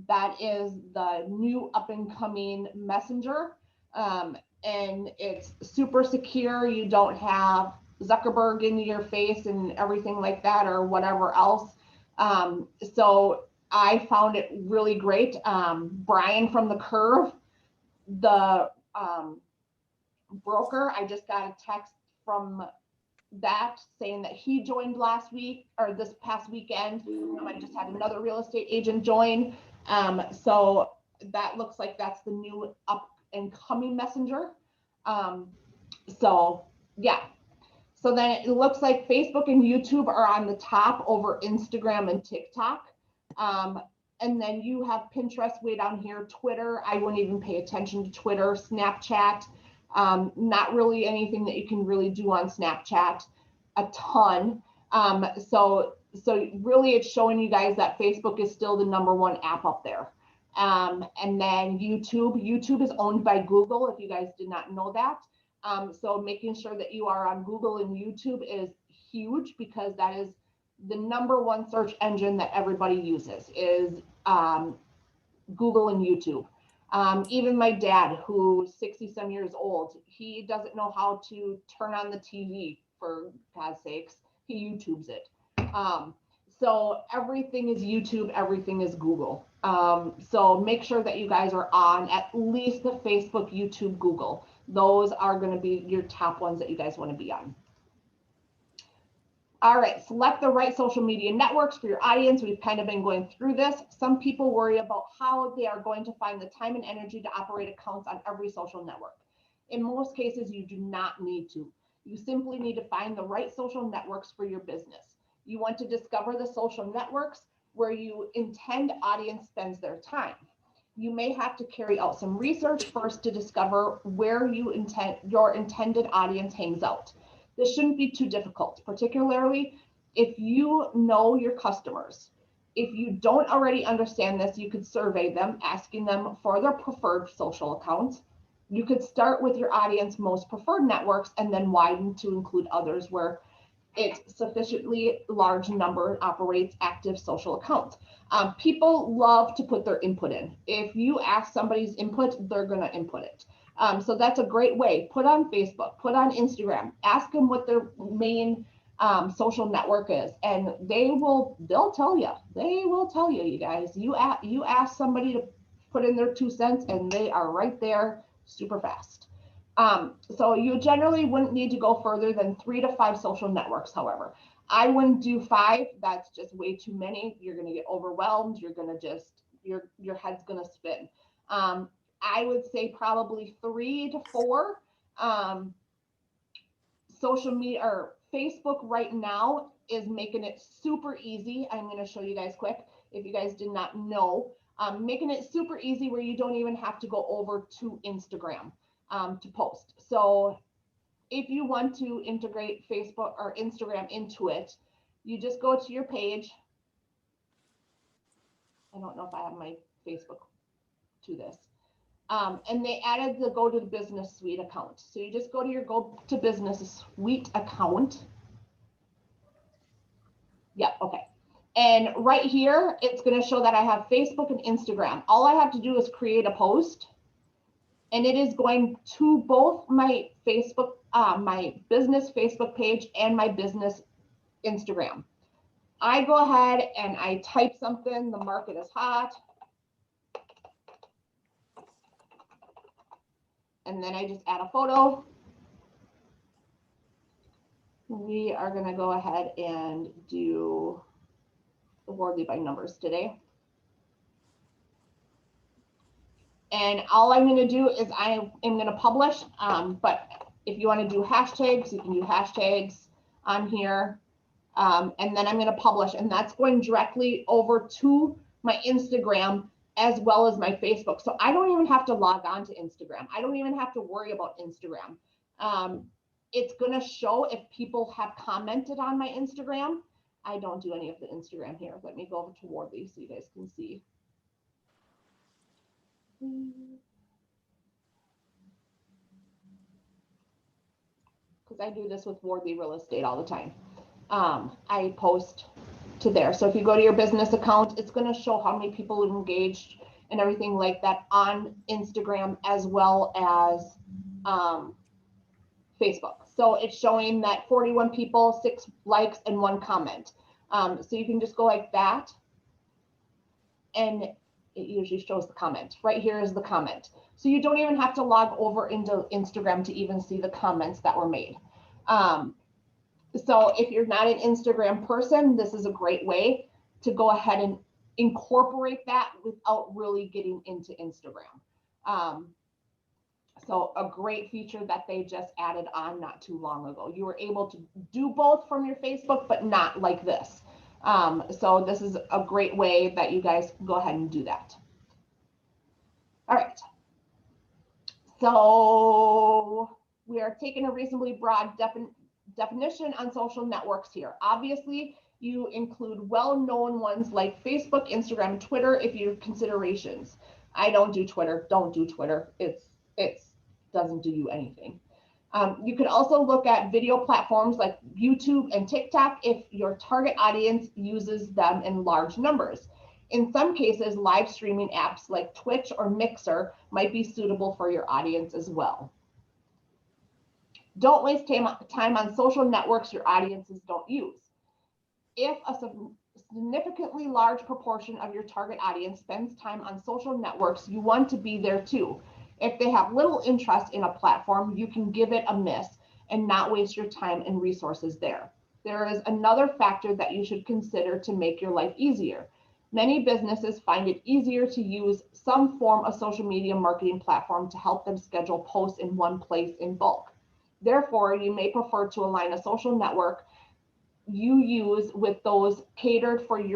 That is the new up and coming messenger. And it's super secure. You don't have Zuckerberg in your face and everything like that, or whatever else. So I found it really great. Brian from The Curve, the broker, I just got a text from that saying that he joined last week or this past weekend. I just had another real estate agent join. So that looks like that's the new up and coming messenger. So yeah. So then it looks like Facebook and YouTube are on the top over Instagram and TikTok. And then you have Pinterest way down here, Twitter. I wouldn't even pay attention to Twitter, Snapchat. Not really anything that you can really do on Snapchat a ton. So really it's showing you guys that Facebook is still the #1 app up there. And then YouTube is owned by Google, if you guys did not know that. So making sure that you are on Google and YouTube is huge, because that is the #1 search engine that everybody uses is Google and YouTube. Even my dad, who's 60-some years old, he doesn't know how to turn on the TV, for God's sakes. He YouTubes it. So everything is YouTube, everything is Google. So make sure that you guys are on at least the Facebook, YouTube, Google. Those are going to be your top ones that you guys want to be on. All right, select the right social media networks for your audience. We've kind of been going through this. Some people worry about how they are going to find the time and energy to operate accounts on every social network. In most cases, you do not need to. You simply need to find the right social networks for your business. You want to discover the social networks where you intend audience spends their time. You may have to carry out some research first to discover where your intended audience hangs out. This shouldn't be too difficult, particularly if you know your customers. If you don't already understand this, you could survey them, asking them for their preferred social accounts. You could start with your audience most preferred networks and then widen to include others where it's sufficiently large number operates active social accounts. People love to put their input in. If you ask somebody's input, they're going to input it. So that's a great way. Put on Facebook, put on Instagram, ask them what their main social network is, and they'll tell you. They will tell you, you guys. You ask somebody to put in their 2 cents, and they are right there super fast. So you generally wouldn't need to go further than 3 to 5 social networks, however. I wouldn't do 5. That's just way too many. You're going to get overwhelmed. You're going to just, your head's going to spin. I would say probably 3 to 4. Social media or Facebook right now is making it super easy. I'm going to show you guys quick. If you guys did not know, making it super easy where you don't even have to go over to Instagram to post. So if you want to integrate Facebook or Instagram into it, you just go to your page. I don't know if I have my Facebook to this. And they added the Go to the Business Suite account. So you just go to your Go to Business Suite account. Yeah, okay. And right here, it's going to show that I have Facebook and Instagram. All I have to do is create a post. And it is going to both my Facebook, my business Facebook page and my business Instagram. I go ahead and I type something, the market is hot. And then I just add a photo. We are going to go ahead and do the Wardley by numbers today. And all I'm going to do is I am going to publish, but if you want to do hashtags, you can do hashtags on here. And then I'm going to publish, and that's going directly over to my Instagram as well as my Facebook. So I don't even have to log on to Instagram. I don't even have to worry about Instagram. It's going to show if people have commented on my Instagram. I don't do any of the Instagram here. Let me go over to Wardley so you guys can see. Because I do this with Wardley Real Estate all the time. I post to there. So if you go to your business account, it's going to show how many people have engaged and everything like that on Instagram as well as Facebook. So it's showing that 41 people, 6 likes, and 1 comment. So you can just go like that, and it usually shows the comment. Right here is the comment. So you don't even have to log over into Instagram to even see the comments that were made. So if you're not an Instagram person, this is a great way to go ahead and incorporate that without really getting into Instagram. So a great feature that they just added on not too long ago. You were able to do both from your Facebook, but not like this. So this is a great way that you guys can go ahead and do that. All right. So we are taking a reasonably broad definition on social networks here. Obviously, you include well-known ones like Facebook, Instagram, Twitter if you have considerations. I don't do Twitter. Don't do Twitter. It doesn't do you anything. You could also look at video platforms like YouTube and TikTok if your target audience uses them in large numbers. In some cases, live streaming apps like Twitch or Mixer might be suitable for your audience as well. Don't waste time on social networks your audiences don't use. If a significantly large proportion of your target audience spends time on social networks, you want to be there too. If they have little interest in a platform, you can give it a miss and not waste your time and resources there. There is another factor that you should consider to make your life easier. Many businesses find it easier to use some form of social media marketing platform to help them schedule posts in one place in bulk. Therefore, you may prefer to align a social network you use with those catered for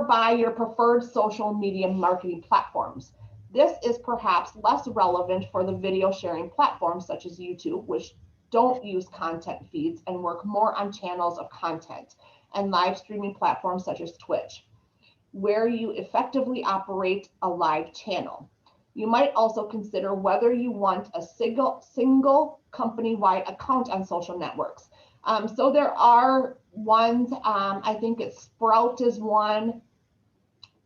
by your preferred social media marketing platforms. This is perhaps less relevant for the video sharing platforms such as YouTube, which don't use content feeds and work more on channels of content, and live streaming platforms such as Twitch, where you effectively operate a live channel. You might also consider whether you want a single company-wide account on social networks. So there are ones, I think it's Sprout is one.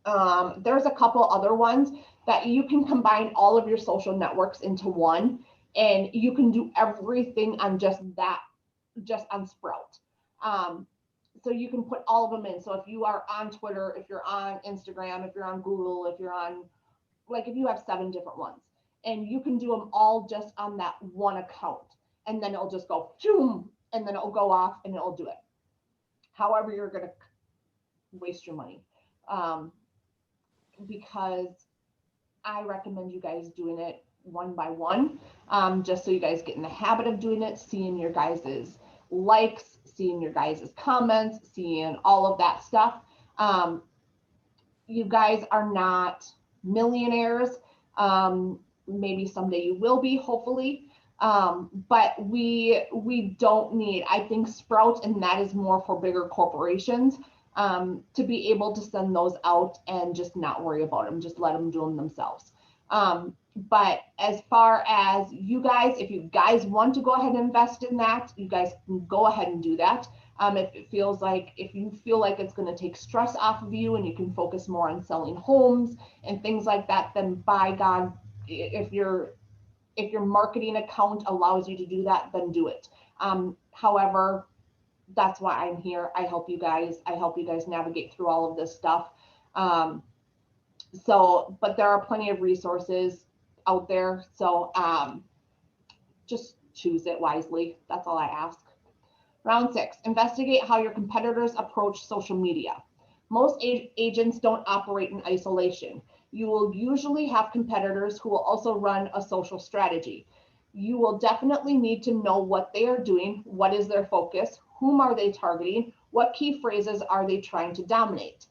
There's a couple other ones that you can combine all of your social networks into one, and you can do everything on just on Sprout. So you can put all of them in. So if you are on Twitter, if you're on Instagram, if you're on Google, if you're on, like if you have 7 different ones, and you can do them all just on that one account, and then it'll just go boom, and then it'll go off and it'll do it. However, you're going to waste your money, because I recommend you guys doing it one by one, just so you guys get in the habit of doing it, seeing your guys's likes, seeing your guys' comments, seeing all of that stuff. You guys are not millionaires. Maybe someday you will be, hopefully. But we don't need, I think Sprout, and that is more for bigger corporations, to be able to send those out and just not worry about them, just let them do them themselves. But as far as you guys, if you guys want to go ahead and invest in that, you guys can go ahead and do that. If you feel like it's going to take stress off of you and you can focus more on selling homes and things like that, then by God, if your marketing account allows you to do that, then do it. However, that's why I'm here. I help you guys navigate through all of this stuff. But there are plenty of resources out there. So just choose it wisely. That's all I ask. Round 6, investigate how your competitors approach social media. Most agents don't operate in isolation. You will usually have competitors who will also run a social strategy. You will definitely need to know what they are doing, what is their focus, whom are they targeting, what key phrases are they trying to dominate.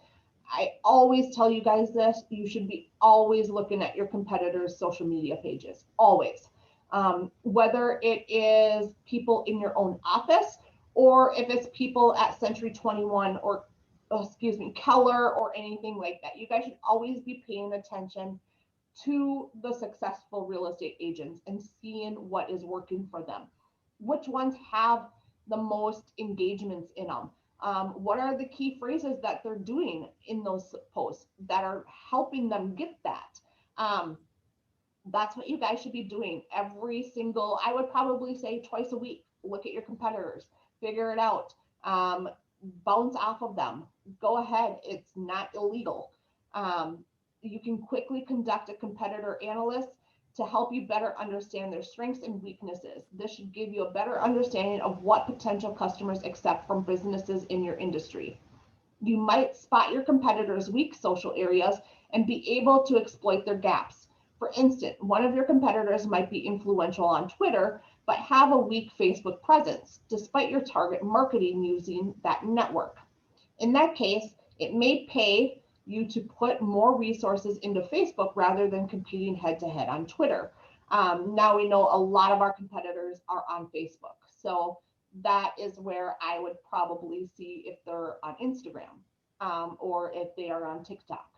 I always tell you guys this, you should be always looking at your competitors' social media pages, always. Whether it is people in your own office, or if it's people at Century 21 or, Keller or anything like that. You guys should always be paying attention to the successful real estate agents and seeing what is working for them. Which ones have the most engagements in them? What are the key phrases that they're doing in those posts that are helping them get that? That's what you guys should be doing every single, I would probably say twice a week. Look at your competitors, figure it out, bounce off of them, go ahead. It's not illegal. You can quickly conduct a competitor analysis to help you better understand their strengths and weaknesses. This should give you a better understanding of what potential customers accept from businesses in your industry. You might spot your competitors' weak social areas and be able to exploit their gaps. For instance, one of your competitors might be influential on Twitter, but have a weak Facebook presence, despite your target marketing using that network. In that case, it may pay you to put more resources into Facebook rather than competing head-to-head on Twitter. Now we know a lot of our competitors are on Facebook. So that is where I would probably see if they're on Instagram or if they are on TikTok.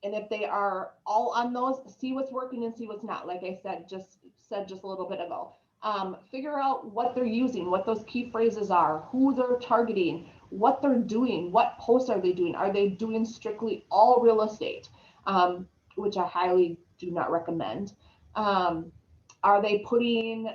And if they are all on those, see what's working and see what's not. Like I said just a little bit ago. Figure out what they're using, what those key phrases are, who they're targeting, what they're doing, what posts are they doing? Are they doing strictly all real estate, which I highly do not recommend? Are they putting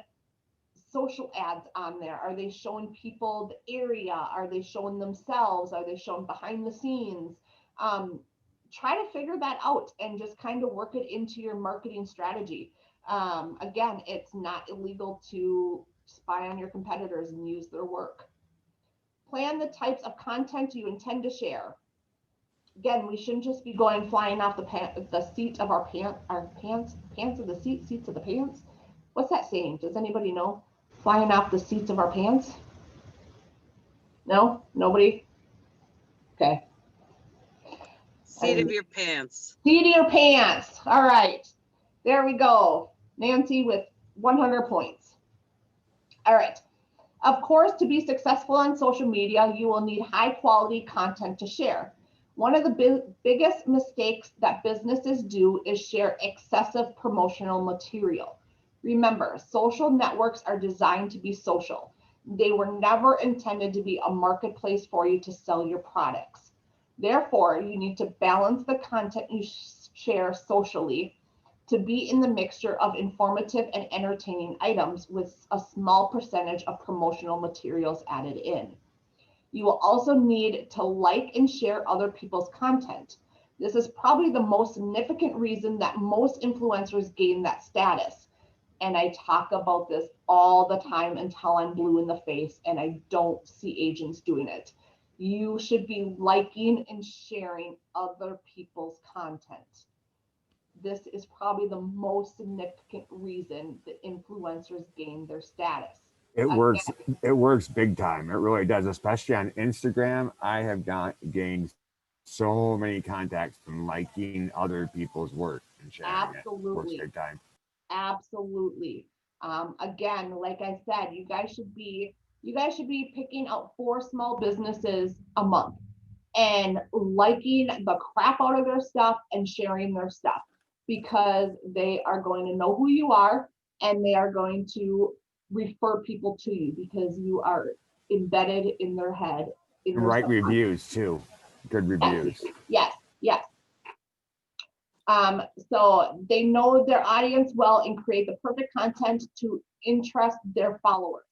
social ads on there? Are they showing people the area? Are they showing themselves? Are they showing behind the scenes? Try to figure that out and just kind of work it into your marketing strategy. Again, it's not illegal to spy on your competitors and use their work. Plan the types of content you intend to share. Again, we shouldn't just be going flying off the seat of our pants of the seats of the pants. What's that saying? Does anybody know? Flying off the seats of our pants? No? Nobody? Okay. Seat of your pants. Seat of your pants. All right. There we go. Nancy with 100 points. All right. Of course, to be successful on social media, you will need high quality content to share. One of the biggest mistakes that businesses do is share excessive promotional material. Remember, social networks are designed to be social. They were never intended to be a marketplace for you to sell your products. Therefore, you need to balance the content you share socially to be in the mixture of informative and entertaining items with a small percentage of promotional materials added in. You will also need to like and share other people's content. This is probably the most significant reason that most influencers gain that status. And I talk about this all the time until I'm blue in the face and I don't see agents doing it. You should be liking and sharing other people's content. This is probably the most significant reason that influencers gain their status. It works. It works big time. It really does, especially on Instagram. I have gained so many contacts from liking other people's work and sharing Absolutely. it. Works big time. Absolutely. Again, like I said, you guys should be picking out 4 small businesses a month and liking the crap out of their stuff and sharing their stuff, because they are going to know who you are and they are going to refer people to you because you are embedded in their head. And write reviews too. Good reviews. Yes. So they know their audience well and create the perfect content to interest their followers.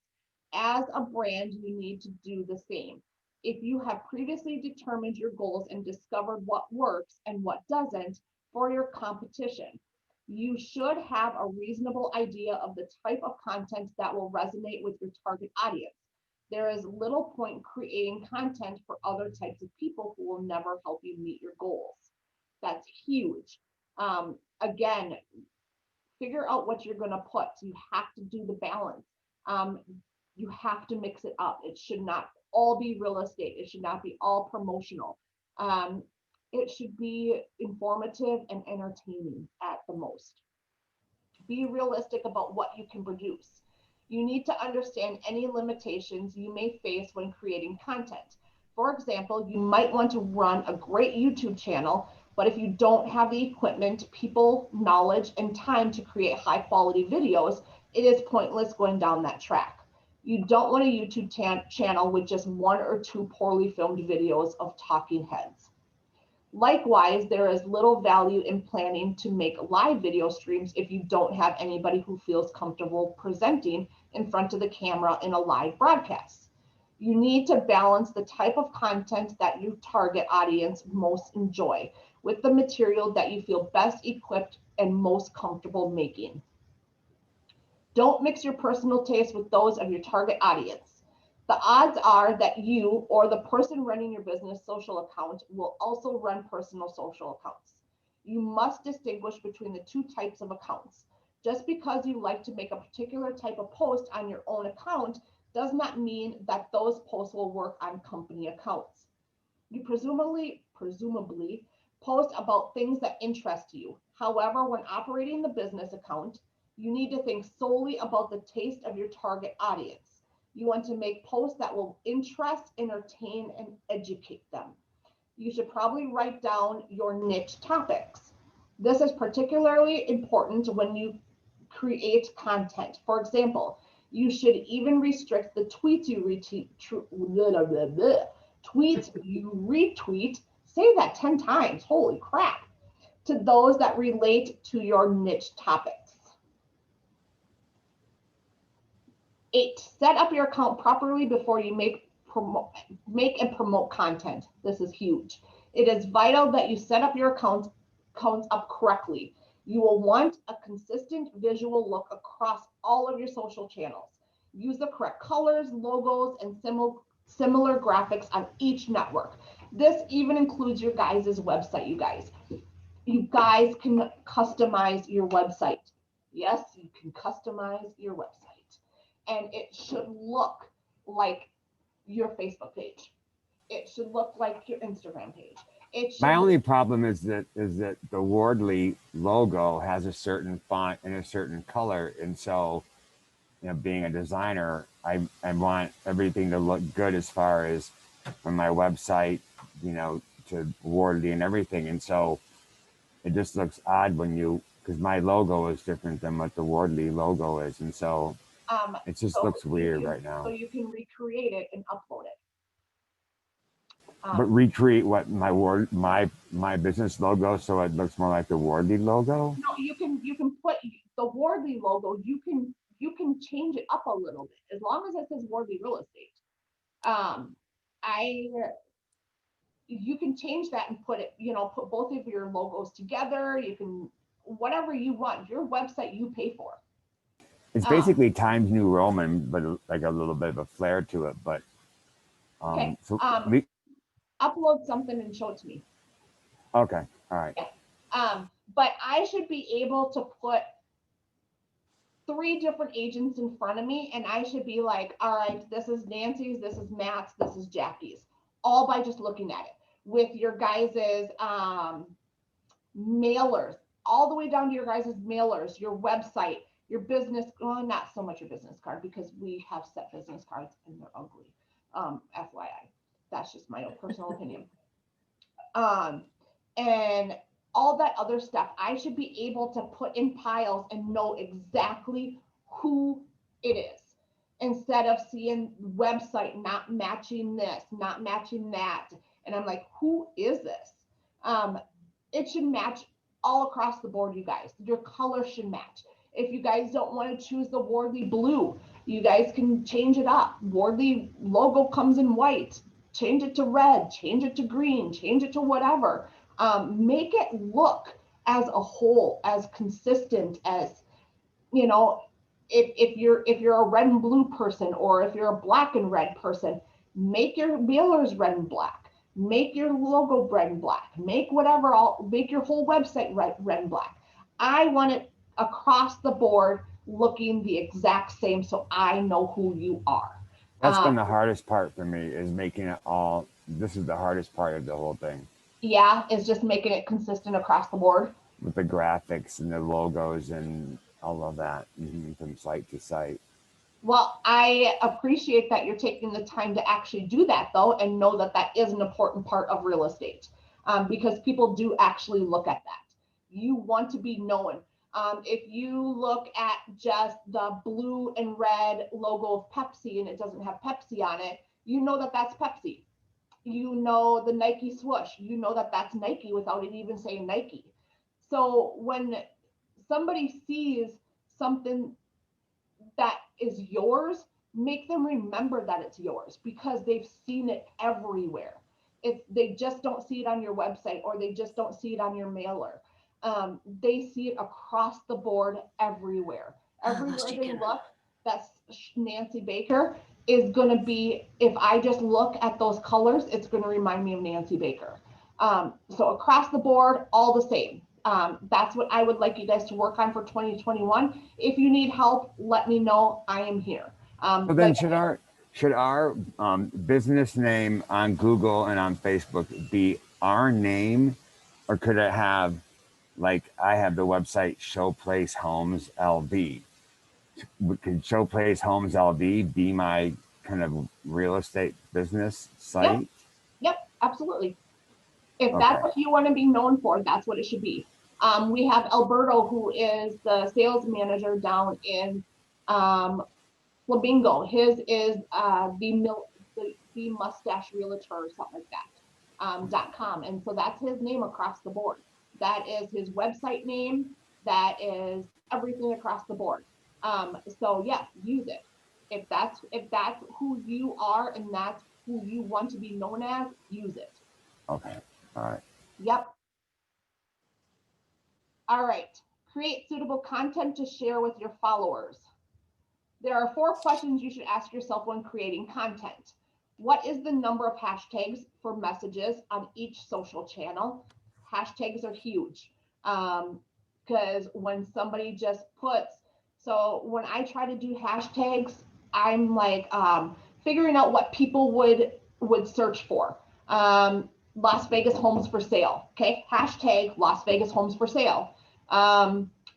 As a brand, you need to do the same. If you have previously determined your goals and discovered what works and what doesn't for your competition, you should have a reasonable idea of the type of content that will resonate with your target audience. There is little point creating content for other types of people who will never help you meet your goals. That's huge. Again, figure out what you're going to put. You have to do the balance. You have to mix it up. It should not all be real estate. It should not be all promotional. It should be informative and entertaining at the most. Be realistic about what you can produce. You need to understand any limitations you may face when creating content. For example, you might want to run a great YouTube channel, but if you don't have the equipment, people, knowledge, and time to create high quality videos, it is pointless going down that track. You don't want a YouTube channel with just 1 or 2 poorly filmed videos of talking heads. Likewise, there is little value in planning to make live video streams if you don't have anybody who feels comfortable presenting in front of the camera in a live broadcast. You need to balance the type of content that your target audience most enjoy with the material that you feel best equipped and most comfortable making. Don't mix your personal taste with those of your target audience. The odds are that you or the person running your business social account will also run personal social accounts. You must distinguish between the two types of accounts. Just because you like to make a particular type of post on your own account does not mean that those posts will work on company accounts. You presumably post about things that interest you. However, when operating the business account, you need to think solely about the taste of your target audience. You want to make posts that will interest, entertain, and educate them. You should probably write down your niche topics. This is particularly important when you create content. For example, you should even restrict the tweets you retweet, say that 10 times, holy crap, to those that relate to your niche topics. 8, set up your account properly before you make and promote content. This is huge. It is vital that you set up your accounts up correctly. You will want a consistent visual look across all of your social channels. Use the correct colors, logos, and similar graphics on each network. This even includes your guys' website, you guys. You guys can customize your website. Yes, you can customize your website. And it should look like your Facebook page. It should look like your Instagram page. My only problem is that the Wardley logo has a certain font and a certain color, and so, you know, being a designer, I want everything to look good as far as from my website, you know, to Wardley and everything, and so it just looks odd when because my logo is different than what the Wardley logo is, and so it just looks weird right now. So you can recreate it and upload it. But recreate what my business logo so it looks more like the Wardley logo? No, you can put the Wardley logo, you can change it up a little bit as long as it says Wardley Real Estate. You can change that and put both of your logos together. You can, whatever you want. Your website you pay for. It's basically Times New Roman, but like a little bit of a flair to it. But okay. Upload something and show it to me. Okay. All right. Yeah. But I should be able to put 3 different agents in front of me, and I should be like, all right, this is Nancy's, this is Matt's, this is Jackie's, all by just looking at it. With your guys's mailers, all the way down to your guys's mailers, your website, your business, well, not so much your business card, because we have set business cards and they're ugly. FYI. That's just my own personal opinion. And all that other stuff, I should be able to put in piles and know exactly who it is, instead of seeing website not matching this, not matching that. And I'm like, who is this? It should match all across the board, you guys. Your color should match. If you guys don't want to choose the Wardley blue, you guys can change it up. Wardley logo comes in white. Change it to red, change it to green, change it to whatever. Make it look as a whole, as consistent as, you know, if you're a red and blue person, or if you're a black and red person, make your mailers red and black, make your logo red and black, make whatever, make your whole website red and black. I want it across the board looking the exact same, so I know who you are. That's been the hardest part for me, is making it all. This is the hardest part of the whole thing. Yeah, it's just making it consistent across the board. With the graphics and the logos and all of that, from site to site. Well, I appreciate that you're taking the time to actually do that, though, and know that that is an important part of real estate, because people do actually look at that. You want to be known. If you look at just the blue and red logo of Pepsi and it doesn't have Pepsi on it, you know that that's Pepsi. You know the Nike swoosh, you know that that's Nike without it even saying Nike. So when somebody sees something that is yours, make them remember that it's yours, because they've seen it everywhere. They just don't see it on your website, or they just don't see it on your mailer. They see it across the board everywhere. Everywhere they look, that's Nancy Baker is going to be, if I just look at those colors, it's going to remind me of Nancy Baker. So across the board, all the same. That's what I would like you guys to work on for 2021. If you need help, let me know. I am here. So then should our business name on Google and on Facebook be our name, or could it have, like I have the website Showplace Homes LV? Could Showplace Homes LV be my kind of real estate business site? Yep, absolutely. If that's what you want to be known for, that's what it should be. We have Alberto, who is the sales manager down in Flamingo. His is the Mustache Realtor or something like that. .com, and so that's his name across the board. That is his website name. That is everything across the board. So yeah, use it. If that's who you are and that's who you want to be known as, use it. Okay. All right. Yep. All right. Create suitable content to share with your followers. There are 4 questions you should ask yourself when creating content. What is the number of hashtags for messages on each social channel? Hashtags are huge because when somebody just puts, so when I try to do hashtags, I'm like figuring out what people would search for. Las Vegas homes for sale. Okay, hashtag Las Vegas homes for sale.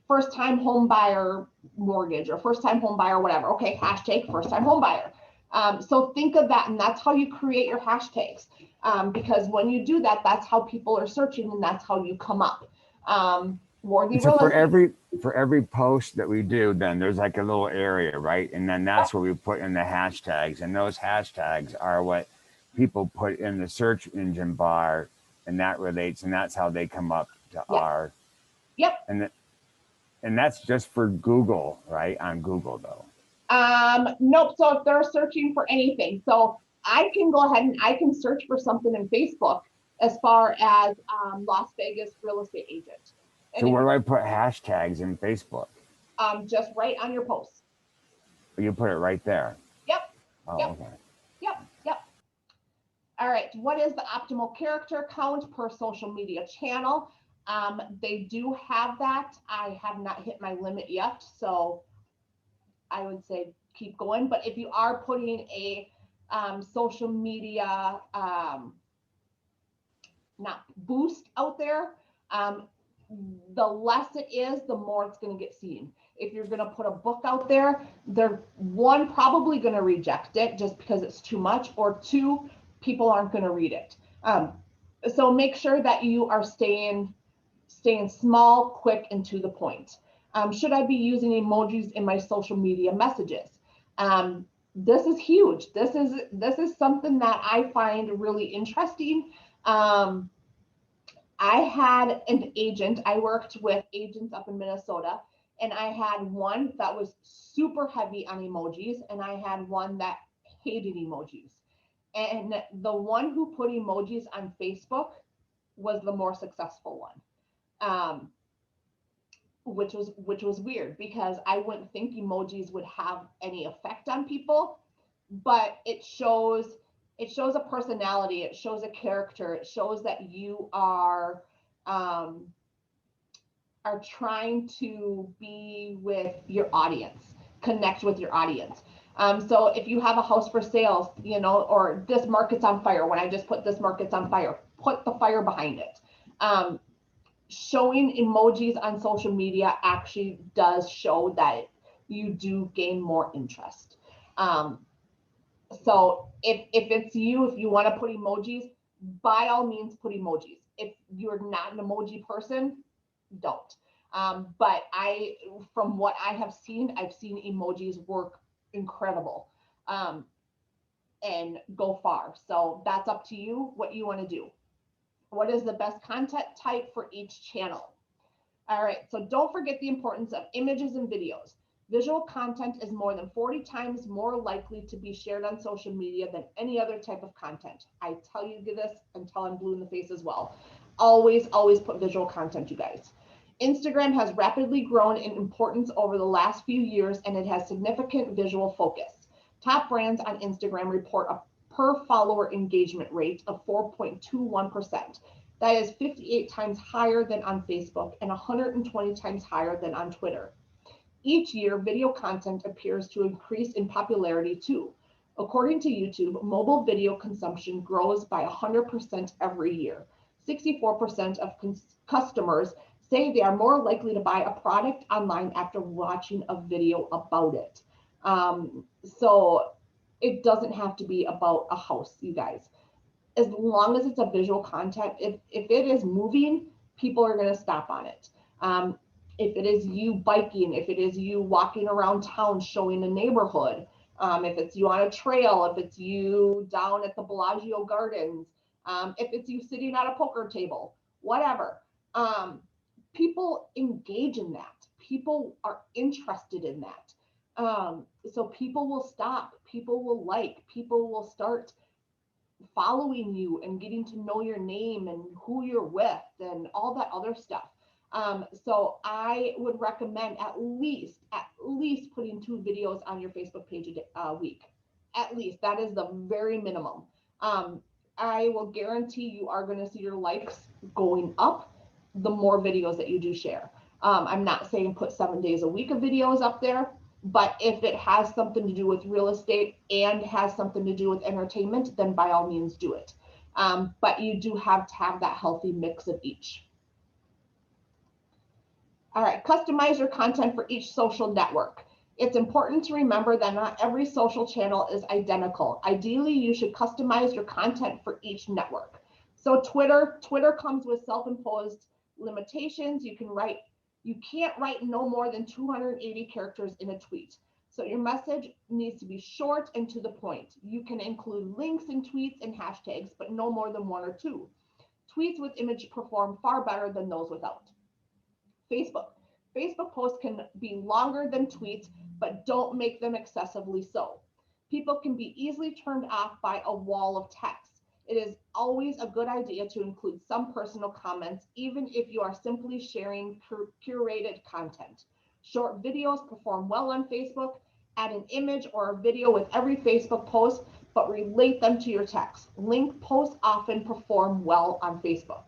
First time home buyer mortgage or first time home buyer, whatever. Okay, hashtag first time home buyer. So think of that, and that's how you create your hashtags. Because when you do that, that's how people are searching, and that's how you come up. So for every post that we do, then there's like a little area, right? And then that's where we put in the hashtags, and those hashtags are what people put in the search engine bar, and that relates, and that's how they come up to our. Yep. And that's just for Google, right? On Google though. Nope. So if they're searching for anything, so I can go ahead and I can search for something in Facebook as far as Las Vegas real estate agent. And so where do I put hashtags in Facebook? Just right on your post. You put it right there. Yep. Oh, yep. okay. Yep. All right. What is the optimal character count per social media channel? They do have that. I have not hit my limit yet, so I would say keep going. But if you are putting a social media not boost out there, the less it is, the more it's going to get seen. If you're going to put a book out there, they're probably going to reject it just because it's too much, or 2, people aren't going to read it. So make sure that you are staying small, quick, and to the point. Should I be using emojis in my social media messages? This is huge. This is something that I find really interesting. I had an agent, I worked with agents up in Minnesota, and I had one that was super heavy on emojis, and I had one that hated emojis. And the one who put emojis on Facebook was the more successful one, which was weird because I wouldn't think emojis would have any effect on people, but it shows a personality, it shows a character, it shows that you are trying to be with your audience, connect with your audience. So if you have a house for sale, or this market's on fire, when I just put this market's on fire, put the fire behind it. Showing emojis on social media actually does show that you do gain more interest. So if it's you, if you want to put emojis, by all means put emojis. If you're not an emoji person, don't. But from what I have seen, I've seen emojis work incredible and go far. So that's up to you what you want to do. What is the best content type for each channel? All right, so don't forget the importance of images and videos. Visual content is more than 40 times more likely to be shared on social media than any other type of content. I tell you this until I'm blue in the face as well. Always put visual content, you guys. Instagram has rapidly grown in importance over the last few years, and it has significant visual focus. Top brands on Instagram report a per follower engagement rate of 4.21%. That is 58 times higher than on Facebook and 120 times higher than on Twitter. Each year, video content appears to increase in popularity too. According to YouTube, mobile video consumption grows by 100% every year. 64% of customers say they are more likely to buy a product online after watching a video about it. So it doesn't have to be about a house, you guys. As long as it's a visual content, if it is moving, people are going to stop on it. If it is you biking, if it is you walking around town showing a neighborhood, if it's you on a trail, if it's you down at the Bellagio Gardens, if it's you sitting at a poker table, whatever, people engage in that. People are interested in that. So people will stop, people will like, people will start following you and getting to know your name and who you're with and all that other stuff. So I would recommend at least putting 2 videos on your Facebook page a week. At least that is the very minimum. I will guarantee you are going to see your likes going up the more videos that you do share. I'm not saying put 7 days a week of videos up there, but if it has something to do with real estate and has something to do with entertainment, then by all means do it. But you do have to have that healthy mix of each. All right, customize your content for each social network. It's important to remember that not every social channel is identical. Ideally, you should customize your content for each network. So Twitter comes with self-imposed limitations. You can't write no more than 280 characters in a tweet. So your message needs to be short and to the point. You can include links in tweets and hashtags, but no more than 1 or 2. Tweets with image perform far better than those without. Facebook posts can be longer than tweets, but don't make them excessively so. People can be easily turned off by a wall of text. It is always a good idea to include some personal comments, even if you are simply sharing curated content. Short videos perform well on Facebook. Add an image or a video with every Facebook post, but relate them to your text. Link posts often perform well on Facebook.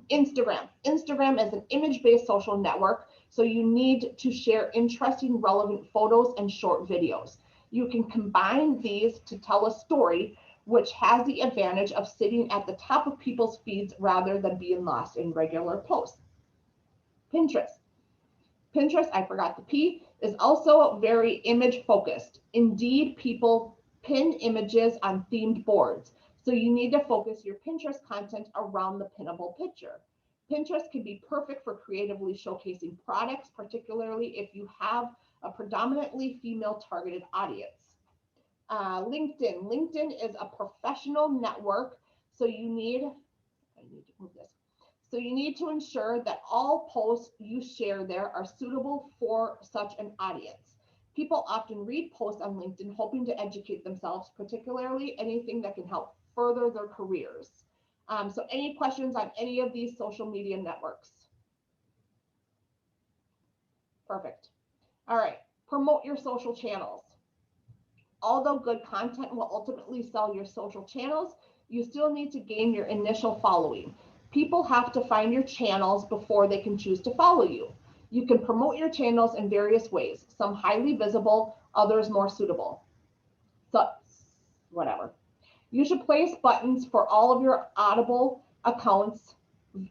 Instagram is an image-based social network, so you need to share interesting, relevant photos and short videos. You can combine these to tell a story, which has the advantage of sitting at the top of people's feeds rather than being lost in regular posts. Pinterest, I forgot the P, is also very image focused. Indeed, people pin images on themed boards. So you need to focus your Pinterest content around the pinnable picture. Pinterest can be perfect for creatively showcasing products, particularly if you have a predominantly female targeted audience. LinkedIn is a professional network, so you need to ensure that all posts you share there are suitable for such an audience. People often read posts on LinkedIn hoping to educate themselves, particularly anything that can help further their careers. So any questions on any of these social media networks? Perfect. All right, promote your social channels. Although good content will ultimately sell your social channels, you still need to gain your initial following. People have to find your channels before they can choose to follow you. You can promote your channels in various ways, some highly visible, others more suitable. So, whatever. You should place buttons for all of your Audible accounts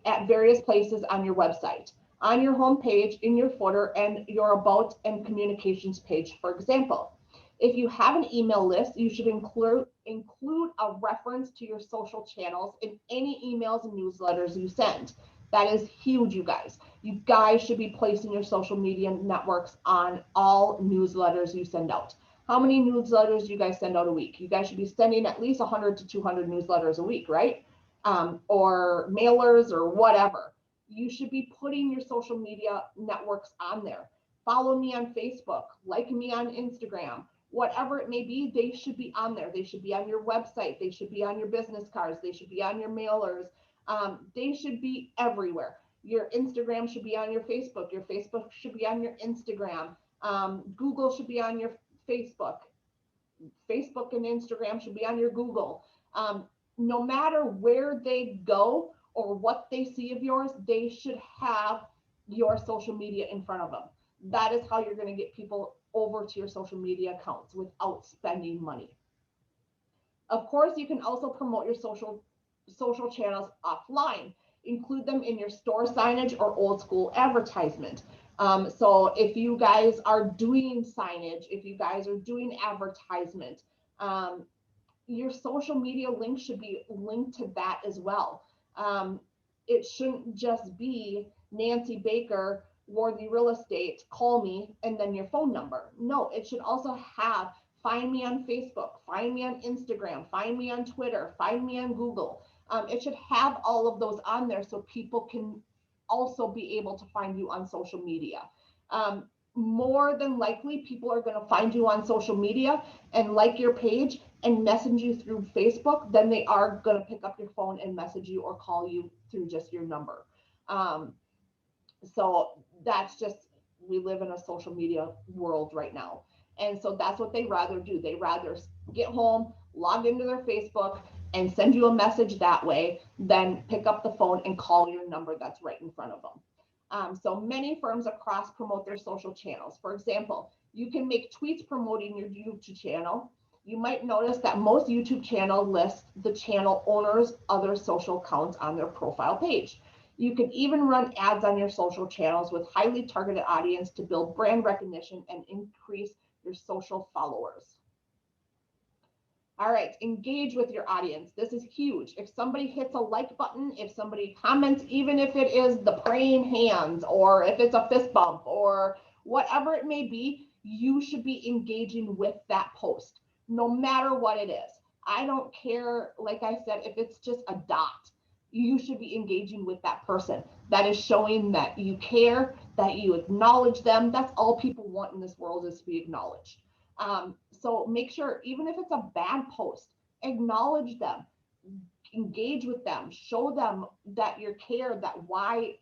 at various places on your website, on your home page, in your footer, and your about and communications page, for example. If you have an email list, you should include a reference to your social channels in any emails and newsletters you send. That is huge, you guys. You guys should be placing your social media networks on all newsletters you send out. How many newsletters do you guys send out a week? You guys should be sending at least 100 to 200 newsletters a week, right? Or mailers or whatever. You should be putting your social media networks on there. Follow me on Facebook, like me on Instagram, whatever it may be, they should be on there. They should be on your website. They should be on your business cards. They should be on your mailers. They should be everywhere. Your Instagram should be on your Facebook. Your Facebook should be on your Instagram. Google should be on your Facebook. Facebook and Instagram should be on your Google. No matter where they go or what they see of yours, they should have your social media in front of them. That is how you're going to get people over to your social media accounts without spending money. Of course, you can also promote your social channels offline. Include them in your store signage or old school advertisement. So if you guys are doing signage, if you guys are doing advertisement, your social media link should be linked to that as well. It shouldn't just be Nancy Baker, Worthy Real Estate, call me, and then your phone number. No, it should also have find me on Facebook, find me on Instagram, find me on Twitter, find me on Google. It should have all of those on there so people can also be able to find you on social media. More than likely, people are going to find you on social media and like your page and message you through Facebook, then they are going to pick up your phone and message you or call you through just your number. So that's just, we live in a social media world right now. And so that's what they rather do. They rather get home, log into their Facebook, and send you a message that way than pick up the phone and call your number that's right in front of them. So many firms across promote their social channels. For example, you can make tweets promoting your YouTube channel. You might notice that most YouTube channels list the channel owner's other social accounts on their profile page. You can even run ads on your social channels with highly targeted audience to build brand recognition and increase your social followers. All right, engage with your audience. This is huge. If somebody hits a like button, if somebody comments, even if it is the praying hands or if it's a fist bump or whatever it may be, you should be engaging with that post, no matter what it is. I don't care, like I said, if it's just a dot, you should be engaging with that person. That is showing that you care, that you acknowledge them. That's all people want in this world, is to be acknowledged. So make sure, even if it's a bad post, acknowledge them, engage with them, show them that you care, that why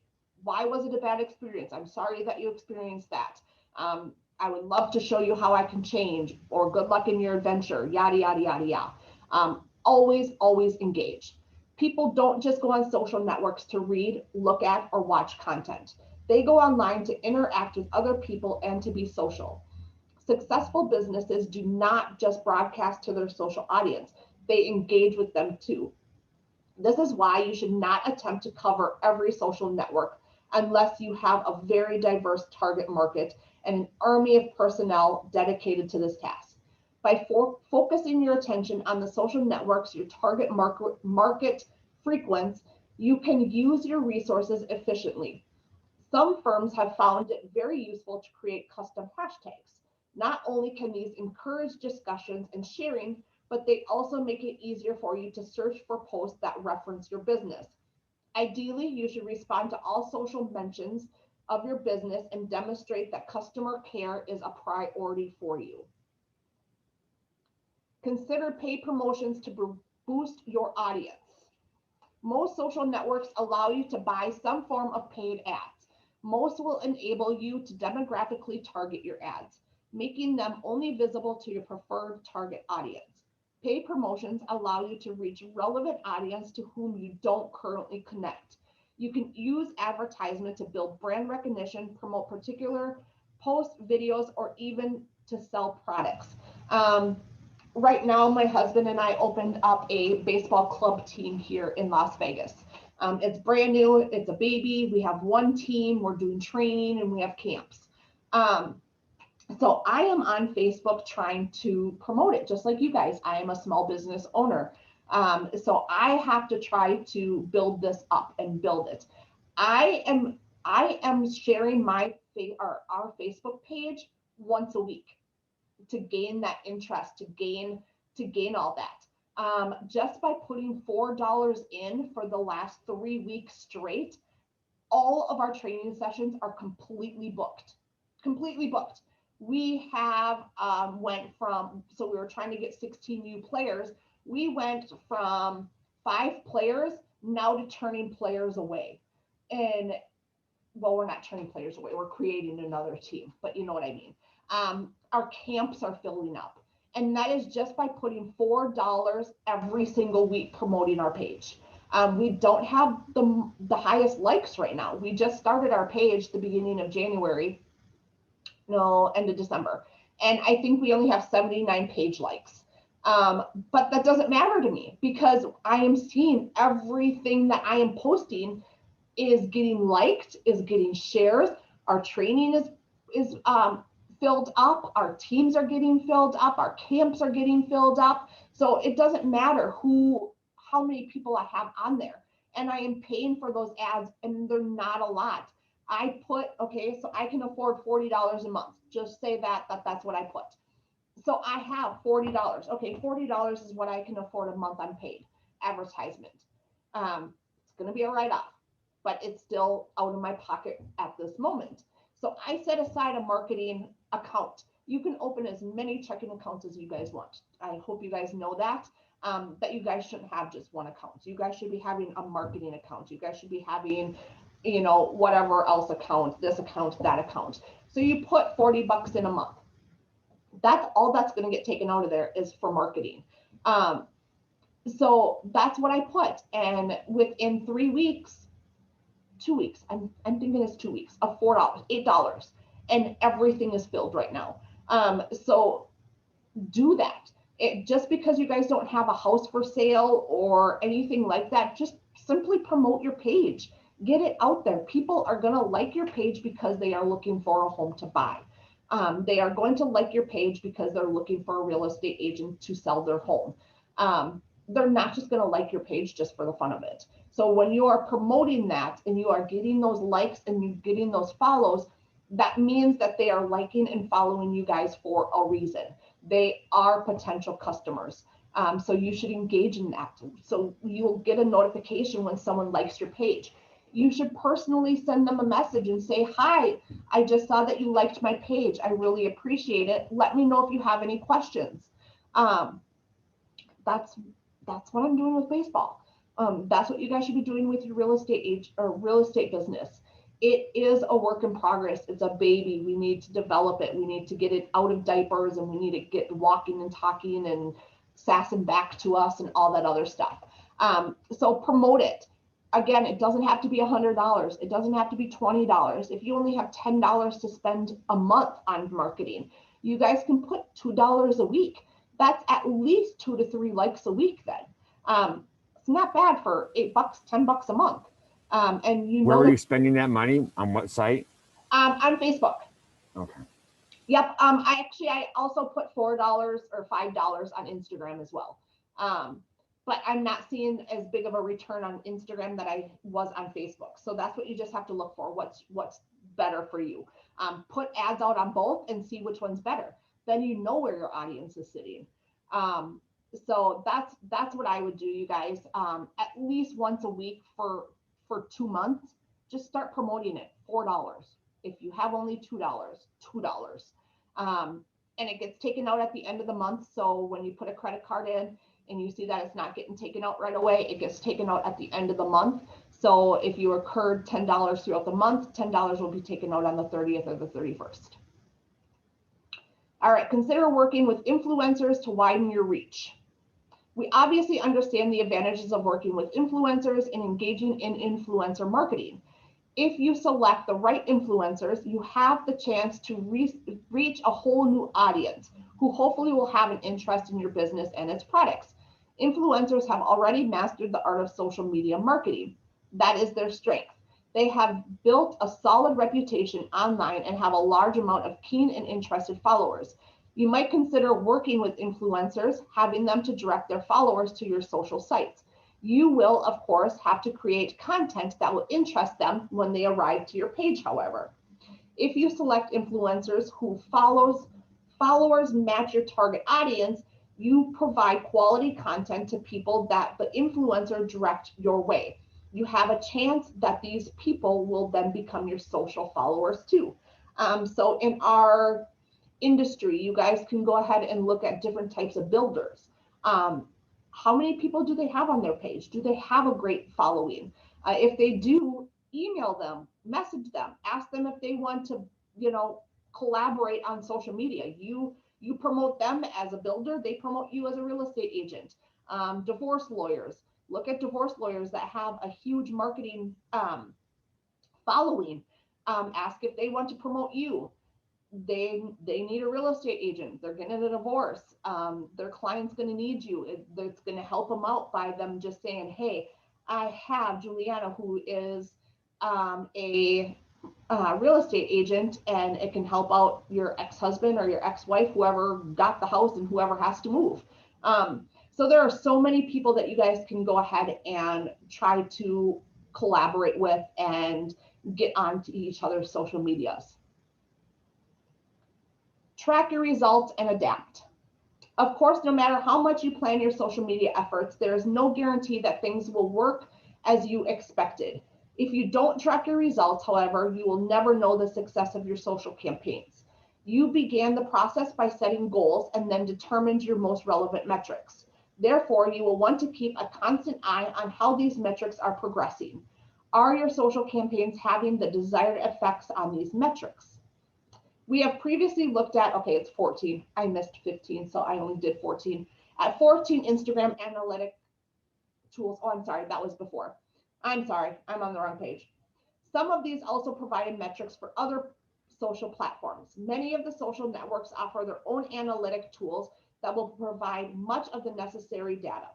was it a bad experience? I'm sorry that you experienced that. I would love to show you how I can change, or good luck in your adventure, yada, yada, yada, yada. Always engage. People don't just go on social networks to read, look at, or watch content. They go online to interact with other people and to be social. Successful businesses do not just broadcast to their social audience, they engage with them too. This is why you should not attempt to cover every social network unless you have a very diverse target market and an army of personnel dedicated to this task. By focusing your attention on the social networks your target market frequents, you can use your resources efficiently. Some firms have found it very useful to create custom hashtags. Not only can these encourage discussions and sharing, but they also make it easier for you to search for posts that reference your business. Ideally, you should respond to all social mentions of your business and demonstrate that customer care is a priority for you. Consider paid promotions to boost your audience. Most social networks allow you to buy some form of paid ads. Most will enable you to demographically target your ads, making them only visible to your preferred target audience. Paid promotions allow you to reach relevant audience to whom you don't currently connect. You can use advertisement to build brand recognition, promote particular posts, videos, or even to sell products. Right now, my husband and I opened up a baseball club team here in Las Vegas. It's brand new, it's a baby. We have one team, we're doing training, and we have camps. So I am on Facebook trying to promote it, just like you guys. I am a small business owner. So I have to try to build this up and build it. I am sharing our Facebook page once a week to gain that interest, to gain all that. Just by putting $4 in for the last 3 weeks straight, all of our training sessions are completely booked. We have so we were trying to get 16 new players. We went from 5 players now to turning players away. And well, we're not turning players away, we're creating another team, but you know what I mean. Our camps are filling up, and that is just by putting $4 every single week promoting our page. We don't have the highest likes right now. We just started our page the beginning of January, no, end of December. And I think we only have 79 page likes. But that doesn't matter to me because I am seeing everything that I am posting is getting liked, is getting shares. Our training is filled up. Our teams are getting filled up. Our camps are getting filled up. So it doesn't matter how many people I have on there. And I am paying for those ads, and they're not a lot. I put, okay, so I can afford $40 a month. Just say that's what I put. So I have $40. Okay, $40 is what I can afford a month on paid advertisement. It's going to be a write-off, but it's still out of my pocket at this moment. So I set aside a marketing account. You can open as many checking accounts as you guys want. I hope you guys know that. That you guys shouldn't have just one account. You guys should be having a marketing account. You guys should be having, whatever else account, this account, that account. So you put $40 in a month. That's all that's going to get taken out of there is for marketing. So that's what I put. And within 3 weeks, 2 weeks, I'm thinking it's 2 weeks of $4, $8, and everything is filled right now. So do that. Just because you guys don't have a house for sale or anything like that, just simply promote your page. Get it out there. People are going to like your page because they are looking for a home to buy. They are going to like your page because they're looking for a real estate agent to sell their home. They're not just going to like your page just for the fun of it. So when you are promoting that and you are getting those likes and you're getting those follows, that means that they are liking and following you guys for a reason. They are potential customers. So you should engage in that. So you'll get a notification when someone likes your page. You should personally send them a message and say, hi, I just saw that you liked my page. I really appreciate it. Let me know if you have any questions. That's what I'm doing with baseball. That's what you guys should be doing with your real estate business. It is a work in progress. It's a baby. We need to develop it. We need to get it out of diapers, and we need to get walking and talking and sassing back to us and all that other stuff. So promote it. Again, it doesn't have to be $100. It doesn't have to be $20. If you only have $10 to spend a month on marketing, you guys can put $2 a week. That's at least 2 to 3 likes a week then. It's not bad for $8, $10 a month. And where are you spending that money? On what site? On Facebook. Okay. Yep. I also put $4 or $5 on Instagram as well. But I'm not seeing as big of a return on Instagram that I was on Facebook. So that's what you just have to look for. What's better for you? Put ads out on both and see which one's better. Then you know where your audience is sitting. So that's what I would do, you guys. At least once a week for 2 months, just start promoting it. $4. If you have only $2, $2. And it gets taken out at the end of the month. So when you put a credit card in and you see that it's not getting taken out right away, it gets taken out at the end of the month. So if you incurred $10 throughout the month, $10 will be taken out on the 30th or the 31st. All right, consider working with influencers to widen your reach. We obviously understand the advantages of working with influencers and engaging in influencer marketing. If you select the right influencers, you have the chance to reach a whole new audience who hopefully will have an interest in your business and its products. Influencers have already mastered the art of social media marketing. That is their strength. They have built a solid reputation online and have a large amount of keen and interested followers. You might consider working with influencers, having them to direct their followers to your social sites. You will, of course, have to create content that will interest them when they arrive to your page, however. If you select influencers who followers match your target audience, you provide quality content to people that the influencer direct your way. You have a chance that these people will then become your social followers too. So in our industry, you guys can go ahead and look at different types of builders. How many people do they have on their page? Do they have a great following? If they do, email them, message them, ask them if they want to, collaborate on social media. You promote them as a builder, they promote you as a real estate agent. Divorce lawyers, Look at divorce lawyers that have a huge marketing following. Ask if they want to promote you. They need a real estate agent. They're getting a divorce. Their client's going to need you. It's going to help them out by them just saying, hey, I have Juliana, who is a real estate agent, and it can help out your ex-husband or your ex-wife, whoever got the house and whoever has to move. So there are so many people that you guys can go ahead and try to collaborate with and get onto each other's social medias. Track your results and adapt. Of course, no matter how much you plan your social media efforts, there is no guarantee that things will work as you expected. If you don't track your results, however, you will never know the success of your social campaigns. You began the process by setting goals and then determined your most relevant metrics. Therefore, you will want to keep a constant eye on how these metrics are progressing. Are your social campaigns having the desired effects on these metrics? We have previously looked at, okay, it's 14. I missed 15, so I only did 14. At 14, Instagram analytic tools. Oh, I'm sorry, that was before. I'm sorry, I'm on the wrong page. Some of these also provided metrics for other social platforms. Many of the social networks offer their own analytic tools that will provide much of the necessary data.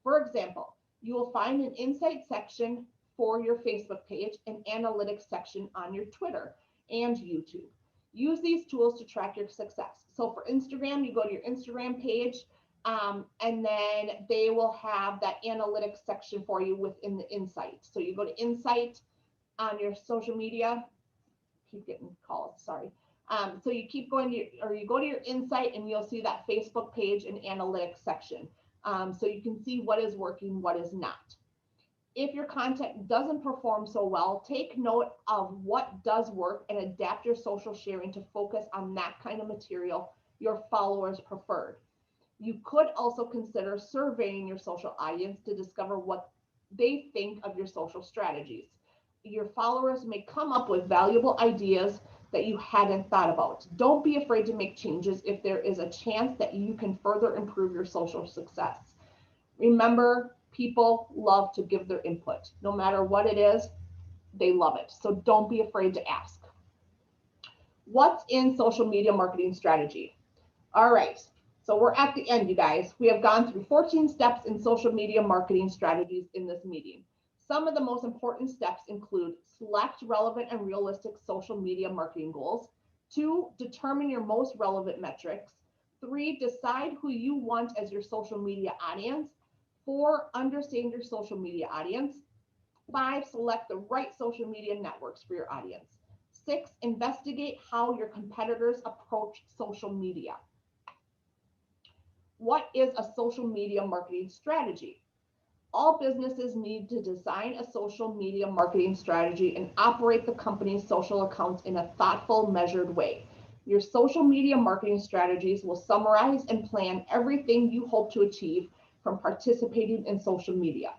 For example, you will find an insight section for your Facebook page, an analytics section on your Twitter and YouTube. Use these tools to track your success. So for Instagram, you go to your Instagram page, and then they will have that analytics section for you within the insight. So you go to insight on your social media. Keep getting calls, sorry. So you keep going to you go to your insight, and you'll see that Facebook page and analytics section. So you can see what is working, what is not. If your content doesn't perform so well, take note of what does work and adapt your social sharing to focus on that kind of material your followers preferred. You could also consider surveying your social audience to discover what they think of your social strategies. Your followers may come up with valuable ideas that you hadn't thought about. Don't be afraid to make changes if there is a chance that you can further improve your social success. Remember, people love to give their input. No matter what it is, they love it. So don't be afraid to ask. What's in social media marketing strategy? All right, so we're at the end, you guys. We have gone through 14 steps in social media marketing strategies in this meeting. Some of the most important steps include select relevant and realistic social media marketing goals. 2, determine your most relevant metrics. 3, decide who you want as your social media audience. 4, understand your social media audience. 5, select the right social media networks for your audience. 6, investigate how your competitors approach social media. What is a social media marketing strategy? All businesses need to design a social media marketing strategy and operate the company's social accounts in a thoughtful, measured way. Your social media marketing strategies will summarize and plan everything you hope to achieve from participating in social media.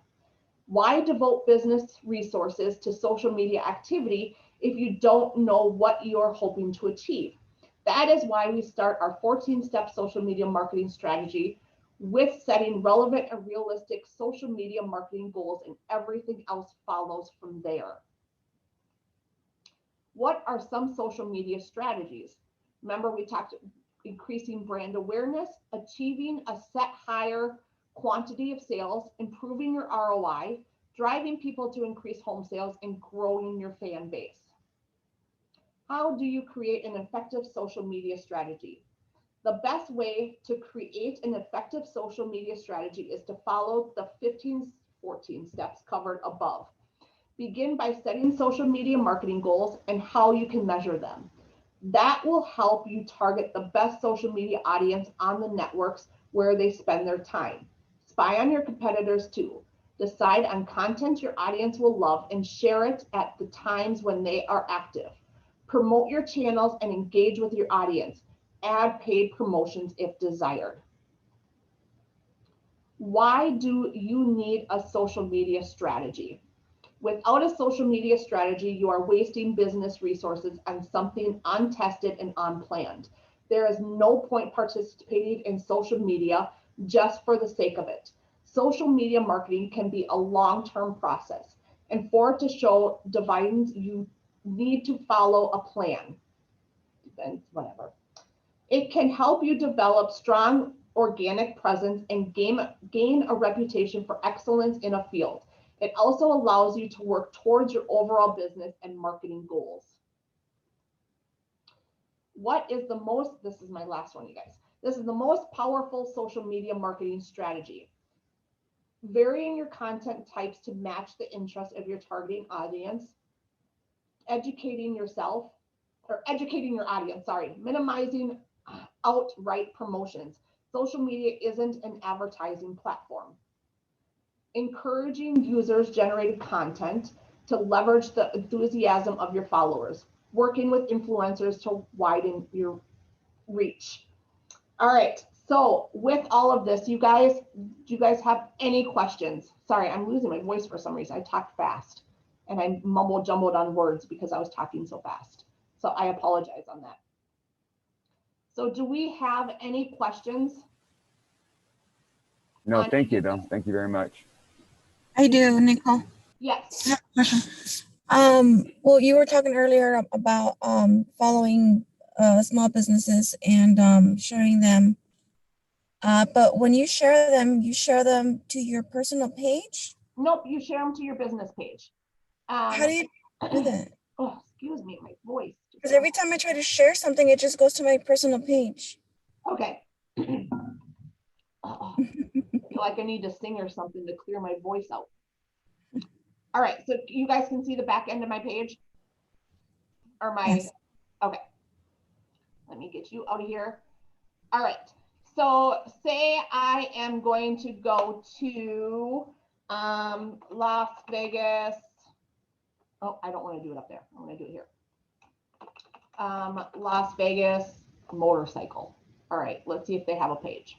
Why devote business resources to social media activity if you don't know what you're hoping to achieve? That is why we start our 14-step social media marketing strategy with setting relevant and realistic social media marketing goals, and everything else follows from there. What are some social media strategies? Remember, we talked increasing brand awareness, achieving a set higher quantity of sales, improving your ROI, driving people to increase home sales, and growing your fan base. How do you create an effective social media strategy? The best way to create an effective social media strategy is to follow the 14 steps covered above. Begin by setting social media marketing goals and how you can measure them. That will help you target the best social media audience on the networks where they spend their time. Spy on your competitors too. Decide on content your audience will love and share it at the times when they are active. Promote your channels and engage with your audience. Add paid promotions if desired. Why do you need a social media strategy? Without a social media strategy, you are wasting business resources on something untested and unplanned. There is no point participating in social media just for the sake of it. social media marketing can be a long-term process, and for it to show dividends, you need to follow a plan. And whatever. It can help you develop strong organic presence and gain a reputation for excellence in a field. It also allows you to work towards your overall business and marketing goals. What is the most, this is my last one, you guys. This is the most powerful social media marketing strategy. Varying your content types to match the interest of your targeting audience, educating your audience, minimizing outright promotions. Social media isn't an advertising platform. Encouraging users-generated content to leverage the enthusiasm of your followers. Working with influencers to widen your reach. All right, so with all of this, do you guys have any questions? Sorry, I'm losing my voice for some reason. I talked fast and I mumble-jumbled on words because I was talking so fast. So I apologize on that. So do we have any questions? No, thank you though. Thank you very much. I do, Nicole. Yes. I have a question. Well, you were talking earlier about following small businesses and sharing them. But when you share them to your personal page? Nope, you share them to your business page. How do you do that? Oh, excuse me, my voice. Because every time I try to share something, it just goes to my personal page. Okay. I feel like I need to sing or something to clear my voice out. All right, so you guys can see the back end of my page? Or my, yes. Okay. Let me get you out of here. All right, so say I am going to go to Las Vegas. Oh, I don't want to do it up there. I want to do it here. Las Vegas motorcycle. All right, let's see if they have a page.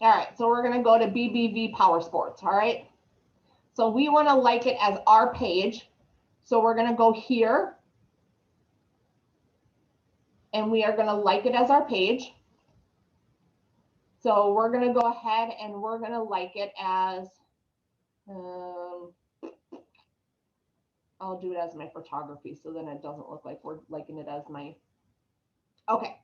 All right, so we're gonna go to BBV Power Sports, all right? So we wanna like it as our page. So we're gonna go here and we are gonna like it as our page. So we're gonna go ahead and we're gonna like it as, I'll do it as my photography so then it doesn't look like we're liking it as my, okay.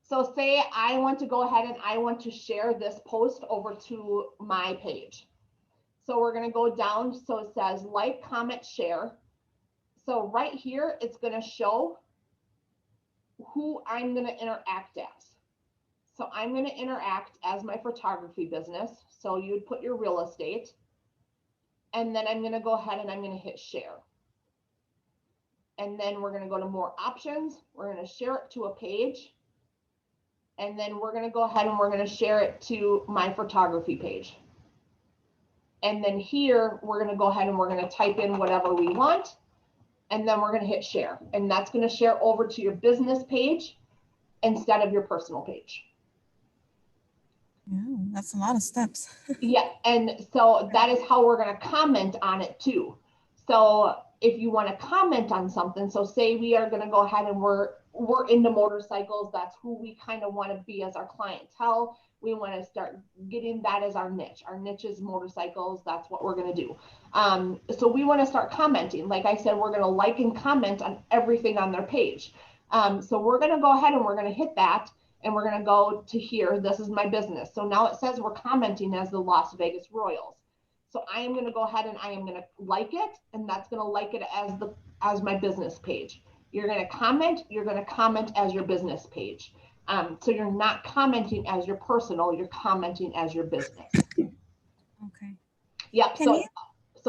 So say I want to go ahead and I want to share this post over to my page. So we're going to go down. So it says like, comment, share. So right here, it's going to show who I'm going to interact as. So I'm going to interact as my photography business. So you would put your real estate. And then I'm going to go ahead and I'm going to hit share. And then we're going to go to more options. We're going to share it to a page. And then we're going to go ahead and we're going to share it to my photography page. And then here, we're going to go ahead and we're going to type in whatever we want. And then we're going to hit share. And that's going to share over to your business page instead of your personal page. Yeah, that's a lot of steps. Yeah, and so that is how we're going to comment on it too. So if you want to comment on something, so say we are going to go ahead and we're into motorcycles, that's who we kind of want to be as our clientele. We want to start getting that as our niche. Our niche is motorcycles. That's what we're going to do. So we want to start commenting. Like I said, we're going to like and comment on everything on their page. So we're going to go ahead and we're going to hit that and we're going to go to here. This is my business. So now it says we're commenting as the Las Vegas Royals. So I am going to go ahead and I am going to like it, and that's going to like it as my business page. You're going to comment as your business page. So you're not commenting as your personal, you're commenting as your business. Okay. Yep. So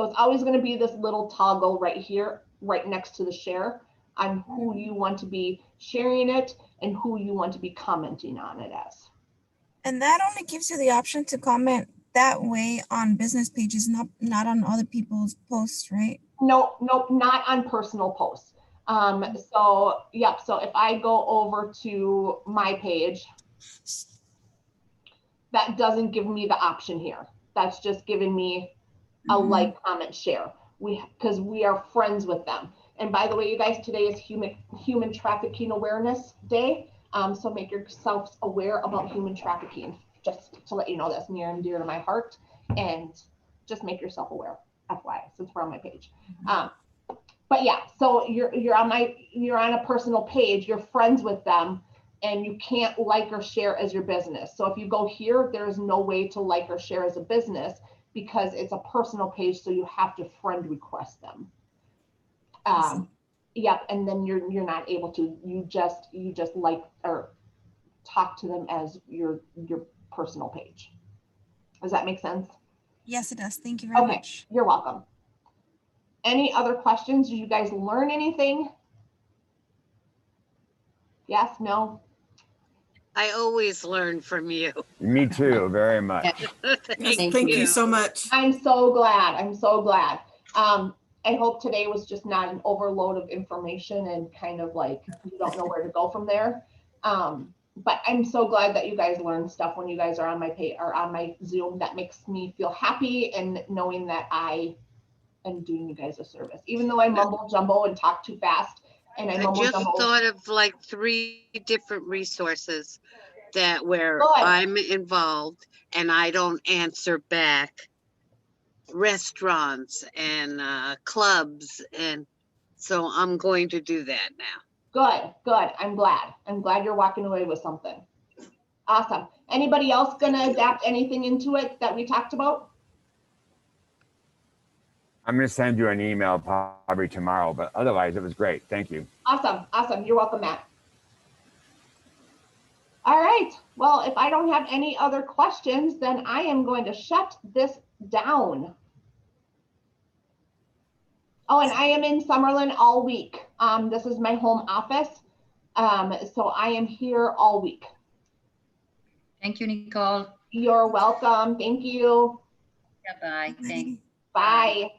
it's always going to be this little toggle right here, right next to the share, on who you want to be sharing it and who you want to be commenting on it as. And that only gives you the option to comment that way on business pages, not on other people's posts, right? No, not on personal posts. So if I go over to my page, that doesn't give me the option here. That's just giving me a like, comment, share. Because we are friends with them. And by the way, you guys, today is Human Trafficking Awareness Day. So make yourselves aware about human trafficking. just to let you know that's near and dear to my heart, and just make yourself aware, FYI, since we're on my page. But yeah, so you're on a personal page, you're friends with them, and you can't like or share as your business. So if you go here, there is no way to like or share as a business because it's a personal page, so you have to friend request them. Yep, and then you're not able to. You just like or talk to them as your personal page. Does that make sense? Yes, it does. Thank you very much. You're welcome. Any other questions? Did you guys learn anything? Yes, no? I always learn from you. Me too, very much. Thank you so much. I'm so glad. I'm so glad. I hope today was just not an overload of information and kind of like you don't know where to go from there. But I'm so glad that you guys learned stuff when you guys are on my page or on my Zoom. That makes me feel happy, and knowing that I am doing you guys a service, even though I mumble jumble and talk too fast. And I just thought of like 3 different resources that where I'm involved and I don't answer back. Restaurants and clubs, and so I'm going to do that now. Good. I'm glad you're walking away with something. Awesome. Anybody else gonna adapt anything into it that we talked about? I'm going to send you an email probably tomorrow, but otherwise it was great. Thank you. Awesome. You're welcome, Matt. All right. Well, if I don't have any other questions, then I am going to shut this down. Oh, and I am in Summerlin all week. This is my home office. So I am here all week. Thank you, Nicole. You're welcome. Thank you. Bye. Thanks. Bye.